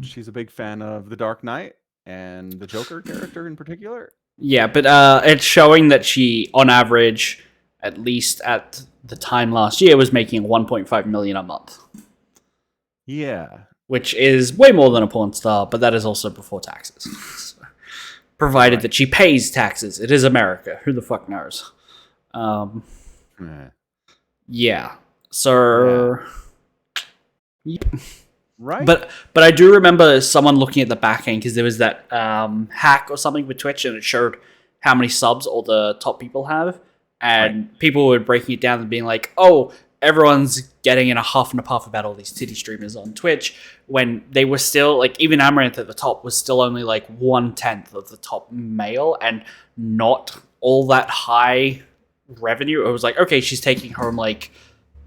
She's a big fan of The Dark Knight and the Joker character in particular. Yeah, but it's showing that she, on average, at least at the time last year, was making 1.5 million a month. Yeah. Which is way more than a porn star, but that is also before taxes. So, provided that she pays taxes. It is America. Who the fuck knows? Yeah. So... Yeah. Right. But I do remember someone looking at the back end, because there was that hack or something with Twitch, and it showed how many subs all the top people have. And people were breaking it down and being like, oh, everyone's getting in a huff and a puff about all these titty streamers on Twitch, when they were still, like, even Amaranth at the top was still only, like, 1/10 of the top male, and not all that high revenue. It was like, okay, she's taking home, like,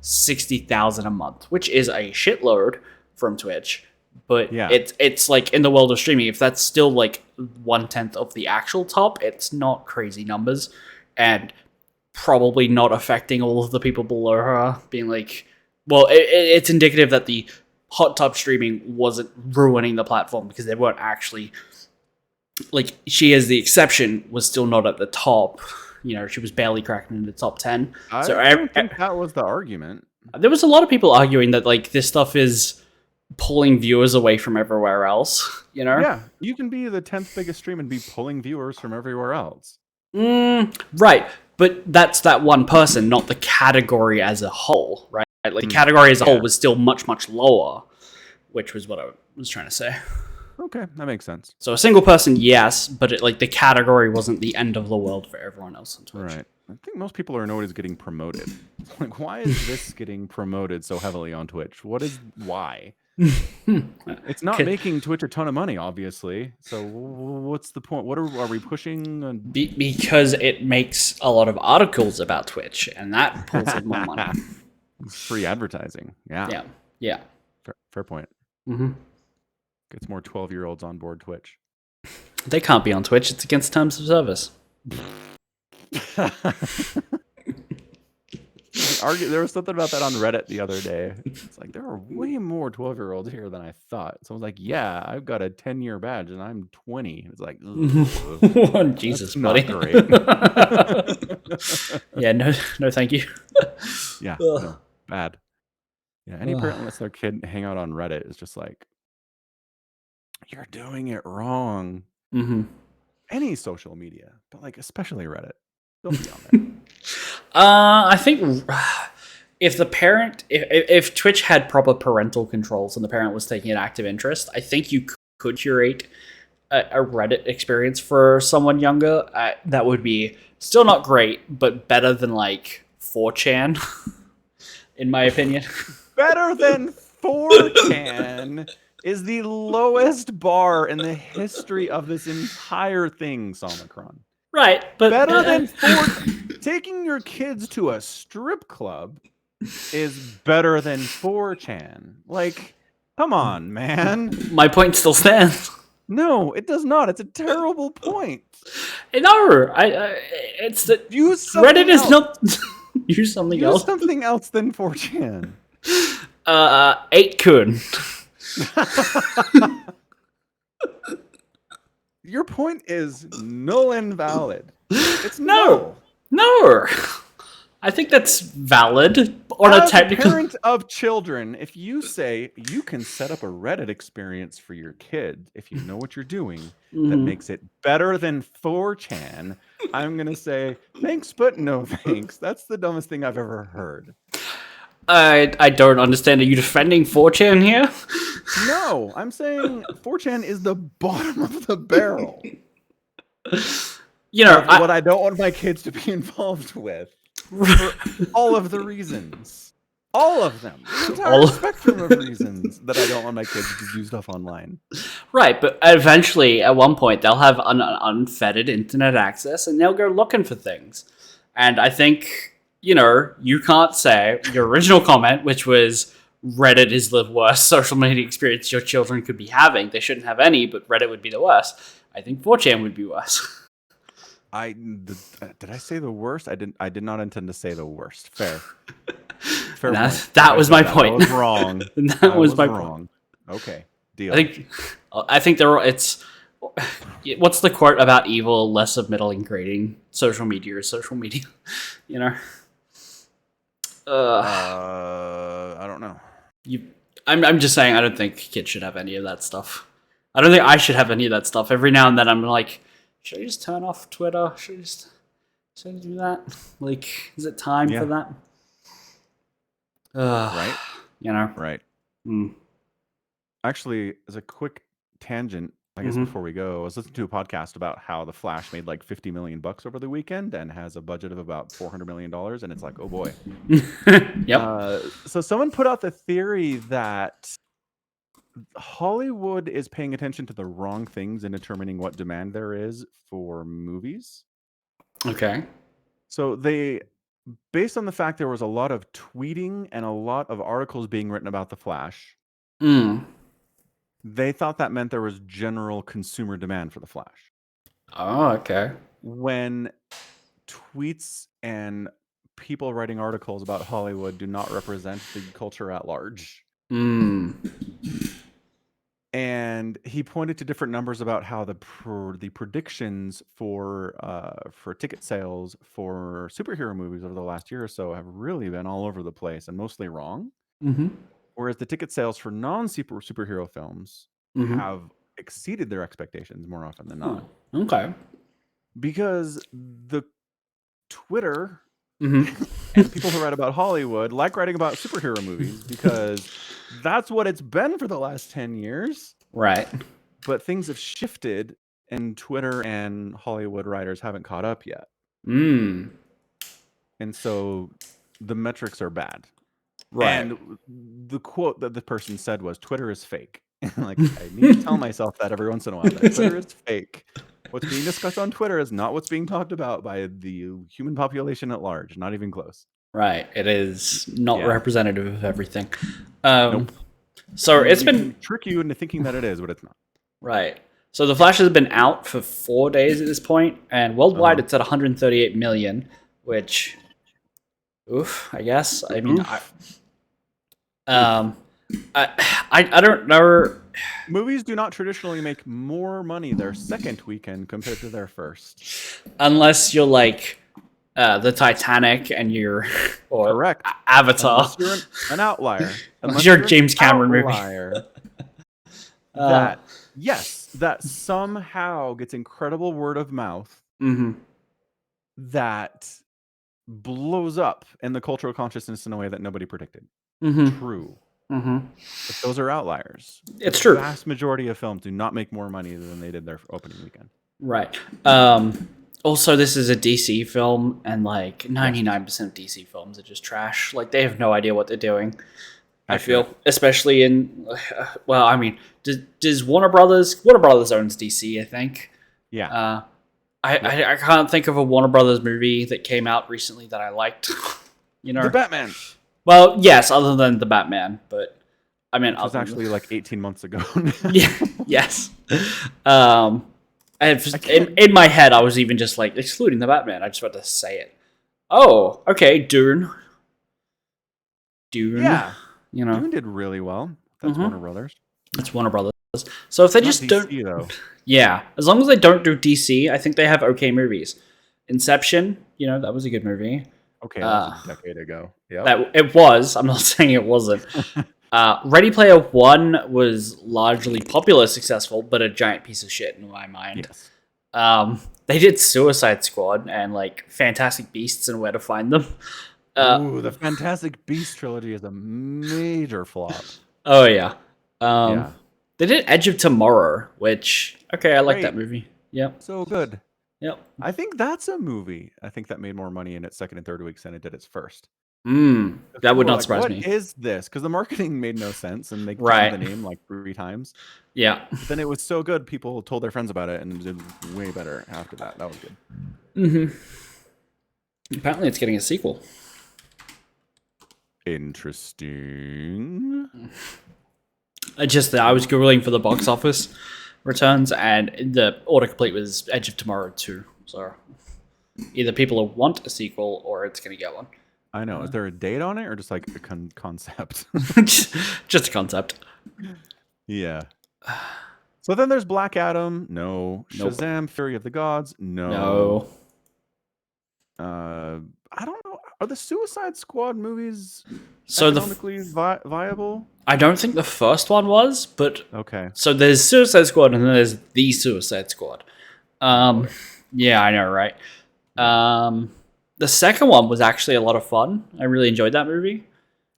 60,000 a month, which is a shitload from Twitch. But it's like, in the world of streaming, if that's still, like, 1/10 of the actual top, it's not crazy numbers. And probably not affecting all of the people below her, being like, well, it's indicative that the hot tub streaming wasn't ruining the platform, because they weren't actually, like, she as the exception was still not at the top. You know, she was barely cracking into the top 10. I don't think that was the argument. There was a lot of people arguing that, like, this stuff is pulling viewers away from everywhere else, you know? Yeah, you can be the 10th biggest stream and be pulling viewers from everywhere else. Right, but that's that one person, not the category as a whole, right? Like, the category as a whole was still much, much lower, which was what I was trying to say. Okay, that makes sense. So a single person, yes, but the category wasn't the end of the world for everyone else on Twitch. Right. I think most people are annoyed it's getting promoted. Like, why is this getting promoted so heavily on Twitch? Why? It's not making Twitch a ton of money, obviously. So what's the point? What are we pushing? Because it makes a lot of articles about Twitch, and that pulls in more money. It's free advertising. Yeah. Fair point. Gets more 12-year-olds on board Twitch. They can't be on Twitch. It's against terms of service. The There was something about that on Reddit the other day. It's like there are way more 12-year-olds here than I thought. Someone's like, "Yeah, I've got a 10-year badge and I'm 20." It's like, ugh, Jesus, that's not buddy. great. Yeah, no, thank you. Yeah, Ugh. no, bad. Yeah, any parent that lets their kid hang out on Reddit is just like, you're doing it wrong. Mm-hmm. Any social media, but like especially Reddit, don't be on there. I think if the parent, if Twitch had proper parental controls and the parent was taking an active interest, I think you could curate a Reddit experience for someone younger. That would be still not great, but better than like 4chan, in my opinion. Better than 4chan is the lowest bar in the history of this entire thing, Somicron. Right, but better than taking your kids to a strip club is better than 4chan. Like, come on, man. My point still stands. No, it does not. It's a terrible point. No, it's that Reddit is not. Use something else. Use something else than 4chan. 8kun. Your point is null and valid. It's no. I think that's valid on a technical. As a parent of children, if you say you can set up a Reddit experience for your kid, if you know what you're doing, that makes it better than 4chan, I'm gonna say thanks, but no thanks. That's the dumbest thing I've ever heard. I don't understand. Are you defending 4chan here? No, I'm saying 4chan is the bottom of the barrel. You know, what I don't want my kids to be involved with. For all of the reasons. All of them. The entire spectrum of reasons that I don't want my kids to do stuff online. Right, but eventually, at one point, they'll have unfettered internet access and they'll go looking for things. And I think, you know, you can't say your original comment, which was Reddit is the worst social media experience your children could be having. They shouldn't have any, but Reddit would be the worst. I think 4chan would be worse. Did I say the worst? I did not intend to say the worst. Fair. That was my point. I was wrong. That was my point. Okay, deal. I think it's. What's the quote about evil? Less of middling grading. Social media is social media. You know. I don't know. I'm just saying. I don't think kids should have any of that stuff. I don't think I should have any of that stuff. Every now and then, I'm like, should I just turn off Twitter? Should I do that? Like, is it time for that? Right? You know? Right. Mm. Actually, as a quick tangent, I guess before we go, I was listening to a podcast about how The Flash made like $50 million over the weekend and has a budget of about $400 million. And it's like, oh boy. Yep. So someone put out the theory that Hollywood is paying attention to the wrong things in determining what demand there is for movies. Okay. So based on the fact there was a lot of tweeting and a lot of articles being written about The Flash, they thought that meant there was general consumer demand for The Flash. Oh, okay. When tweets and people writing articles about Hollywood do not represent the culture at large. And he pointed to different numbers about how the predictions for ticket sales for superhero movies over the last year or so have really been all over the place and mostly wrong. Whereas the ticket sales for non-superhero films have exceeded their expectations more often than not. Okay. Because the Twitter and people who write about Hollywood like writing about superhero movies because that's what it's been for the last 10 years. Right. But things have shifted and Twitter and Hollywood writers haven't caught up yet. And so the metrics are bad. Right. And the quote that the person said was, Twitter is fake. Like, I need to tell myself that every once in a while. That Twitter is fake. What's being discussed on Twitter is not what's being talked about by the human population at large. Not even close. Right. It is not representative of everything. Nope. So it's been trick you into thinking that it is, but it's not. Right. So The Flash has been out for 4 days at this point, and worldwide it's at 138 million, which Oof, I guess. I mean, Oof. I don't know. Movies do not traditionally make more money their second weekend compared to their first. Unless you're like the Titanic and you're or Correct. Avatar. Unless you're an outlier. Unless you're a James Cameron movie. That somehow gets incredible word of mouth that blows up in the cultural consciousness in a way that nobody predicted. True. But those are outliers. It's true. The vast majority of films do not make more money than they did their opening weekend. Right. Also, this is a DC film, and like 99% of DC films are just trash. Like, they have no idea what they're doing. I feel, especially in, well, I mean, does Warner Brothers owns DC, I think. Yeah. I can't think of a Warner Brothers movie that came out recently that I liked. The Batman. Well, yes, other than the Batman, but I mean, it was actually like 18 months ago. Yeah. Yes. In my head, I was even just like excluding the Batman. I just about to say it. Oh, okay, Dune. Yeah. You know, Dune did really well. That's Warner Brothers. It's Warner Brothers. So if they just don't, though. Yeah, as long as they don't do DC, I think they have okay movies. Inception, that was a good movie. Okay, that was a decade ago. Yeah, that it was. I'm not saying it wasn't. Ready Player One was largely popular, successful, but a giant piece of shit in my mind. Yes. They did Suicide Squad and like Fantastic Beasts and Where to Find Them. The Fantastic Beasts trilogy is a major flop. Oh yeah. They did Edge of Tomorrow, which I like that movie. Yep. So good. Yep. I think that's a movie. I think that made more money in its second and third weeks than it did its first. That would not surprise me. What is this? Because the marketing made no sense, and they changed the name like 3 times. Yeah. But then it was so good, people told their friends about it, and did way better after that. That was good. Apparently, it's getting a sequel. Interesting. I was googling for the box office returns, and the autocomplete was Edge of Tomorrow 2. So either people want a sequel or it's going to get one. I know. Is there a date on it or just like a concept? Just a concept. Yeah. So then there's Black Adam. No. Nope. Shazam! Fury of the Gods. No. I don't know. Are the Suicide Squad movies economically viable? I don't think the first one was, but okay. So there's Suicide Squad and then there's the Suicide Squad. Yeah, I know, right? The second one was actually a lot of fun. I really enjoyed that movie.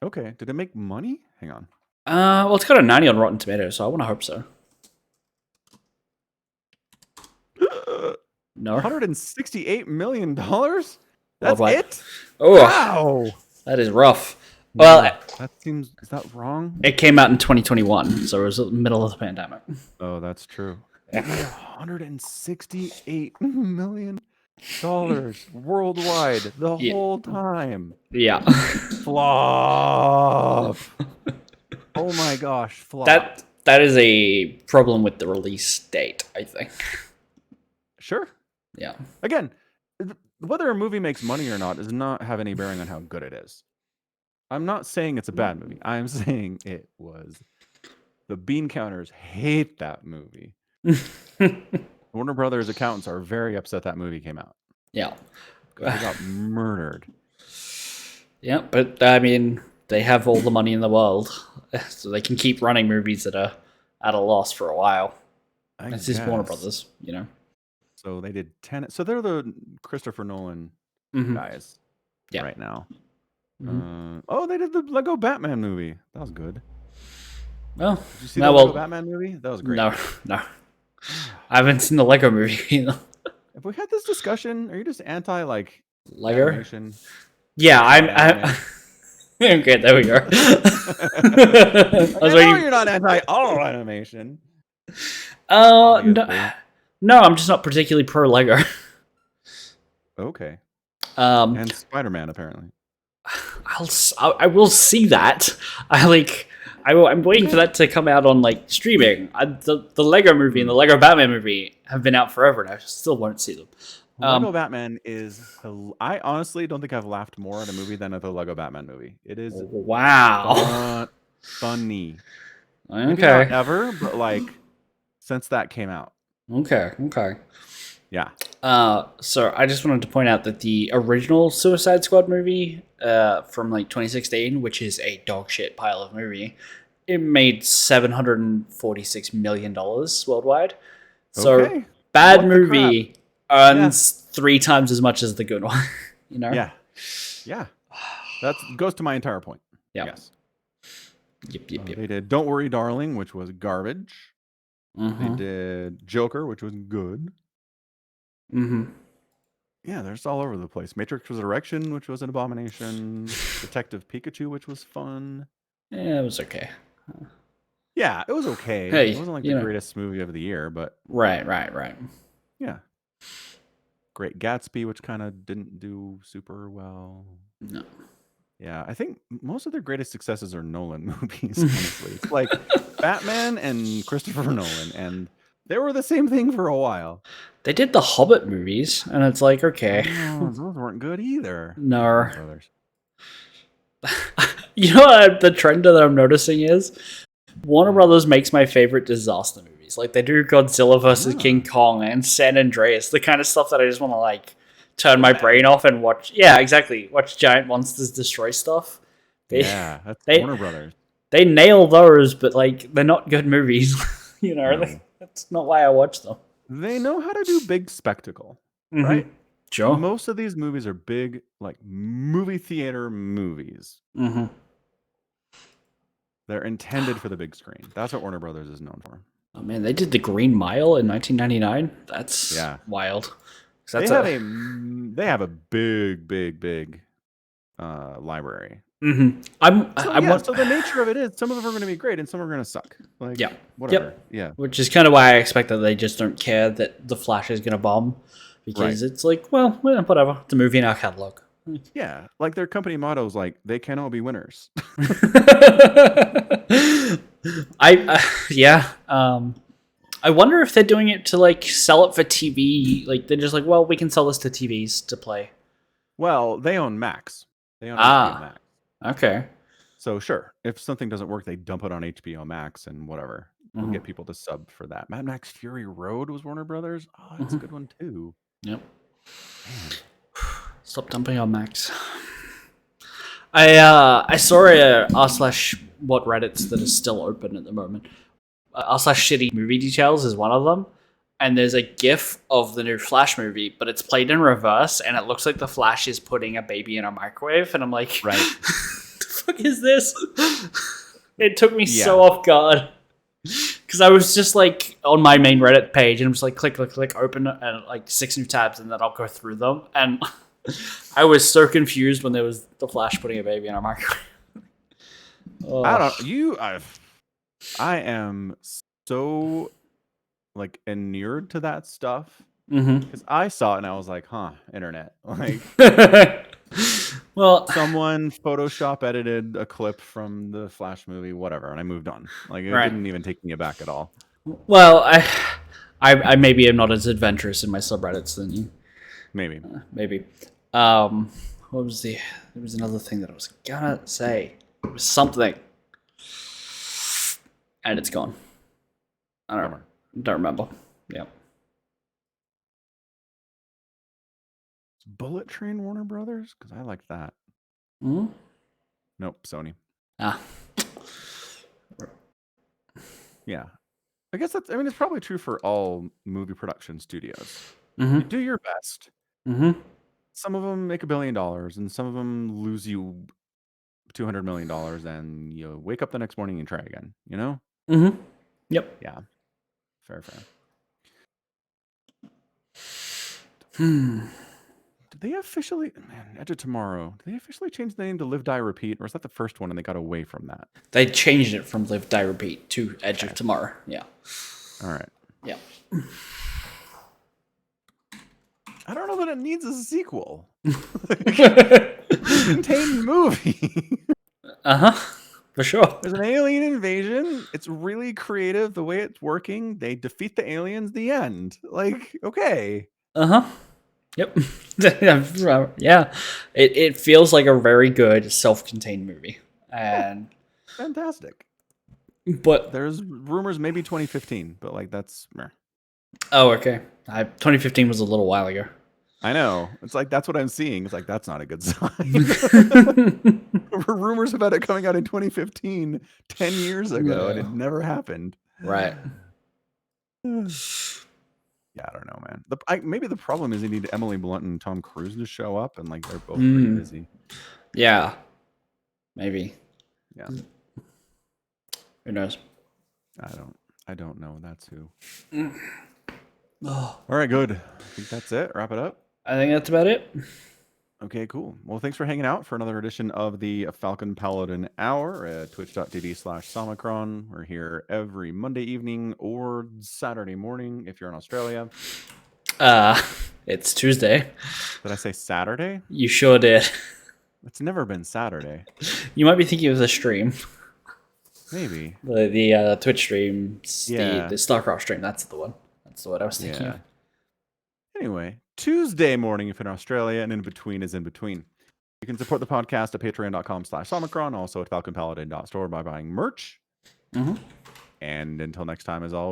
Okay. Did it make money? Hang on. Well, it's got a 90 on Rotten Tomatoes, so I want to hope so. No. $168 million? That's it? Oh, wow. That is rough. Well, that seems, is that wrong? It came out in 2021, so it was the middle of the pandemic. Oh, that's true. $168 million worldwide the whole time. Yeah. Flop. Oh my gosh, flop. That is a problem with the release date, I think. Sure. Yeah. Again, whether a movie makes money or not does not have any bearing on how good it is. I'm not saying it's a bad movie. I'm saying it was. The bean counters hate that movie. Warner Brothers accountants are very upset that movie came out. Yeah. They got murdered. Yeah, but I mean, they have all the money in the world, so they can keep running movies that are at a loss for a while. This is Warner Brothers, So they did 10. So they're the Christopher Nolan guys right now. Oh, they did the Lego Batman movie. That was good. Well, did you see the Lego Batman movie? That was great. No. I haven't seen the Lego movie either. Have we had this discussion? Are you just anti Lego animation? Yeah, I'm okay, there we go. I know you're not anti all animation. No, I'm just not particularly pro Lego. Okay. And Spider-Man apparently. I will see that. I'm waiting for that to come out on streaming. The Lego movie and the Lego Batman movie have been out forever, and I still won't see them. Lego Batman is. I honestly don't think I've laughed more at a movie than at the Lego Batman movie. It is Wow. funny. Maybe not Okay. ever, but like since that came out. Okay. Yeah. So I just wanted to point out that the original Suicide Squad movie, from like 2016, which is a dog shit pile of movie, it made $746 million worldwide. So Okay. bad What the crap? movie earns 3 times as much as the good one. You know? Yeah. That goes to my entire point. Yeah. Yes. Yep. They did Don't Worry, Darling, which was garbage. They did Joker, which was good. Yeah, they're just all over the place. Matrix Resurrection, which was an abomination. Detective Pikachu, which was fun. Yeah, it was okay. Yeah, it was okay. Hey, it wasn't like the greatest movie of the year, but right. yeah. Great Gatsby, which kind of didn't do super well. No. Yeah, I think most of their greatest successes are Nolan movies, honestly. It's like Batman and Christopher Nolan, and they were the same thing for a while. They did the Hobbit movies, and it's like, okay. Those weren't good either. No. You know what the trend that I'm noticing is? Warner Brothers makes my favorite disaster movies. Like, they do Godzilla vs. King Kong and San Andreas, the kind of stuff that I just want to, like, turn my brain off and watch. Yeah, exactly. Watch giant monsters destroy stuff. That's Warner Brothers. They nail those, but, like, they're not good movies. You know, like, that's not why I watch them. They know how to do big spectacle, right? Sure. Most of these movies are big, like, movie theater movies. They're intended for the big screen. That's what Warner Brothers is known for. Oh man, they did The Green Mile in 1999. That's wild. They have a big library. So the nature of it is some of them are going to be great and some are going to suck. Like, whatever. Yeah. Which is kind of why I expect that they just don't care that The Flash is going to bomb, because it's like, well, whatever. It's a movie in our catalog. Yeah, like their company motto is like, they can all be winners. I wonder if they're doing it to like sell it for TV. Like they're just like, well, we can sell this to TVs to play. Well, they own Max. They own HBO Max. Okay. So sure, if something doesn't work, they dump it on HBO Max and whatever. We'll get people to sub for that. Mad Max Fury Road was Warner Brothers. Oh, that's a good one too. Yep. Man. Stop dumping on Max. I saw a r/what Reddits that is still open at the moment. r/shitty movie details is one of them, and there's a GIF of the new Flash movie, but it's played in reverse, and it looks like the Flash is putting a baby in a microwave, and I'm like, right, the fuck is this? It took me so off guard. Because I was just like on my main Reddit page, and I'm just like click, open, and like 6 new tabs, and then I'll go through them. And I was so confused when there was the Flash putting a baby in our microwave. I am so like inured to that stuff because I saw it and I was like, huh, internet. Like, well, someone Photoshop edited a clip from the Flash movie, whatever, and I moved on. Like, it didn't even take me aback at all. Well, I maybe am not as adventurous in my subreddits than you. Maybe. What was there was another thing that I was gonna say. It was something. And it's gone. I don't remember. Yeah. Bullet Train Warner Brothers? Because I like that. Mm-hmm. Nope, Sony. Yeah. I guess it's probably true for all movie production studios. You do your best. Some of them make $1 billion, and some of them lose you $200 million, and you wake up the next morning and try again, you know? Yep. Yeah. Fair. Did they officially, Edge of Tomorrow, did they officially change the name to Live, Die, Repeat, or is that the first one and they got away from that? They changed it from Live, Die, Repeat to Edge of Tomorrow. Yeah. All right. Yeah. I don't know that it needs a sequel. It's a contained movie. For sure. There's an alien invasion. It's really creative the way it's working. They defeat the aliens. The end. Like, okay. Yep. Yeah. It feels like a very good self-contained movie. And Fantastic. but There's rumors maybe 2015, but like that's meh. oh, okay. 2015 was a little while ago. I know. It's like that's what I'm seeing. It's like that's not a good sign. Rumors about it coming out in 2015, 10 years ago, and it never happened. Right. Yeah, I don't know, man. Maybe the problem is they need Emily Blunt and Tom Cruise to show up, and like they're both pretty busy. Yeah. Maybe. Yeah. Who knows? I don't know. That's who. All right, good. I think that's it. Wrap it up. I think that's about it. Okay, cool. Well, thanks for hanging out for another edition of the Falcon Paladin Hour at twitch.tv/Somicron. We're here every Monday evening or Saturday morning if you're in Australia. It's Tuesday. Did I say Saturday? You sure did. It's never been Saturday. You might be thinking of the stream. Maybe. The Twitch stream, Yeah. the StarCraft stream, that's the one. That's what I was thinking of. Anyway, Tuesday morning if in Australia, and in between is in between. You can support the podcast at patreon.com/Somicron, also at falconpaladin.store by buying merch. And until next time, as always,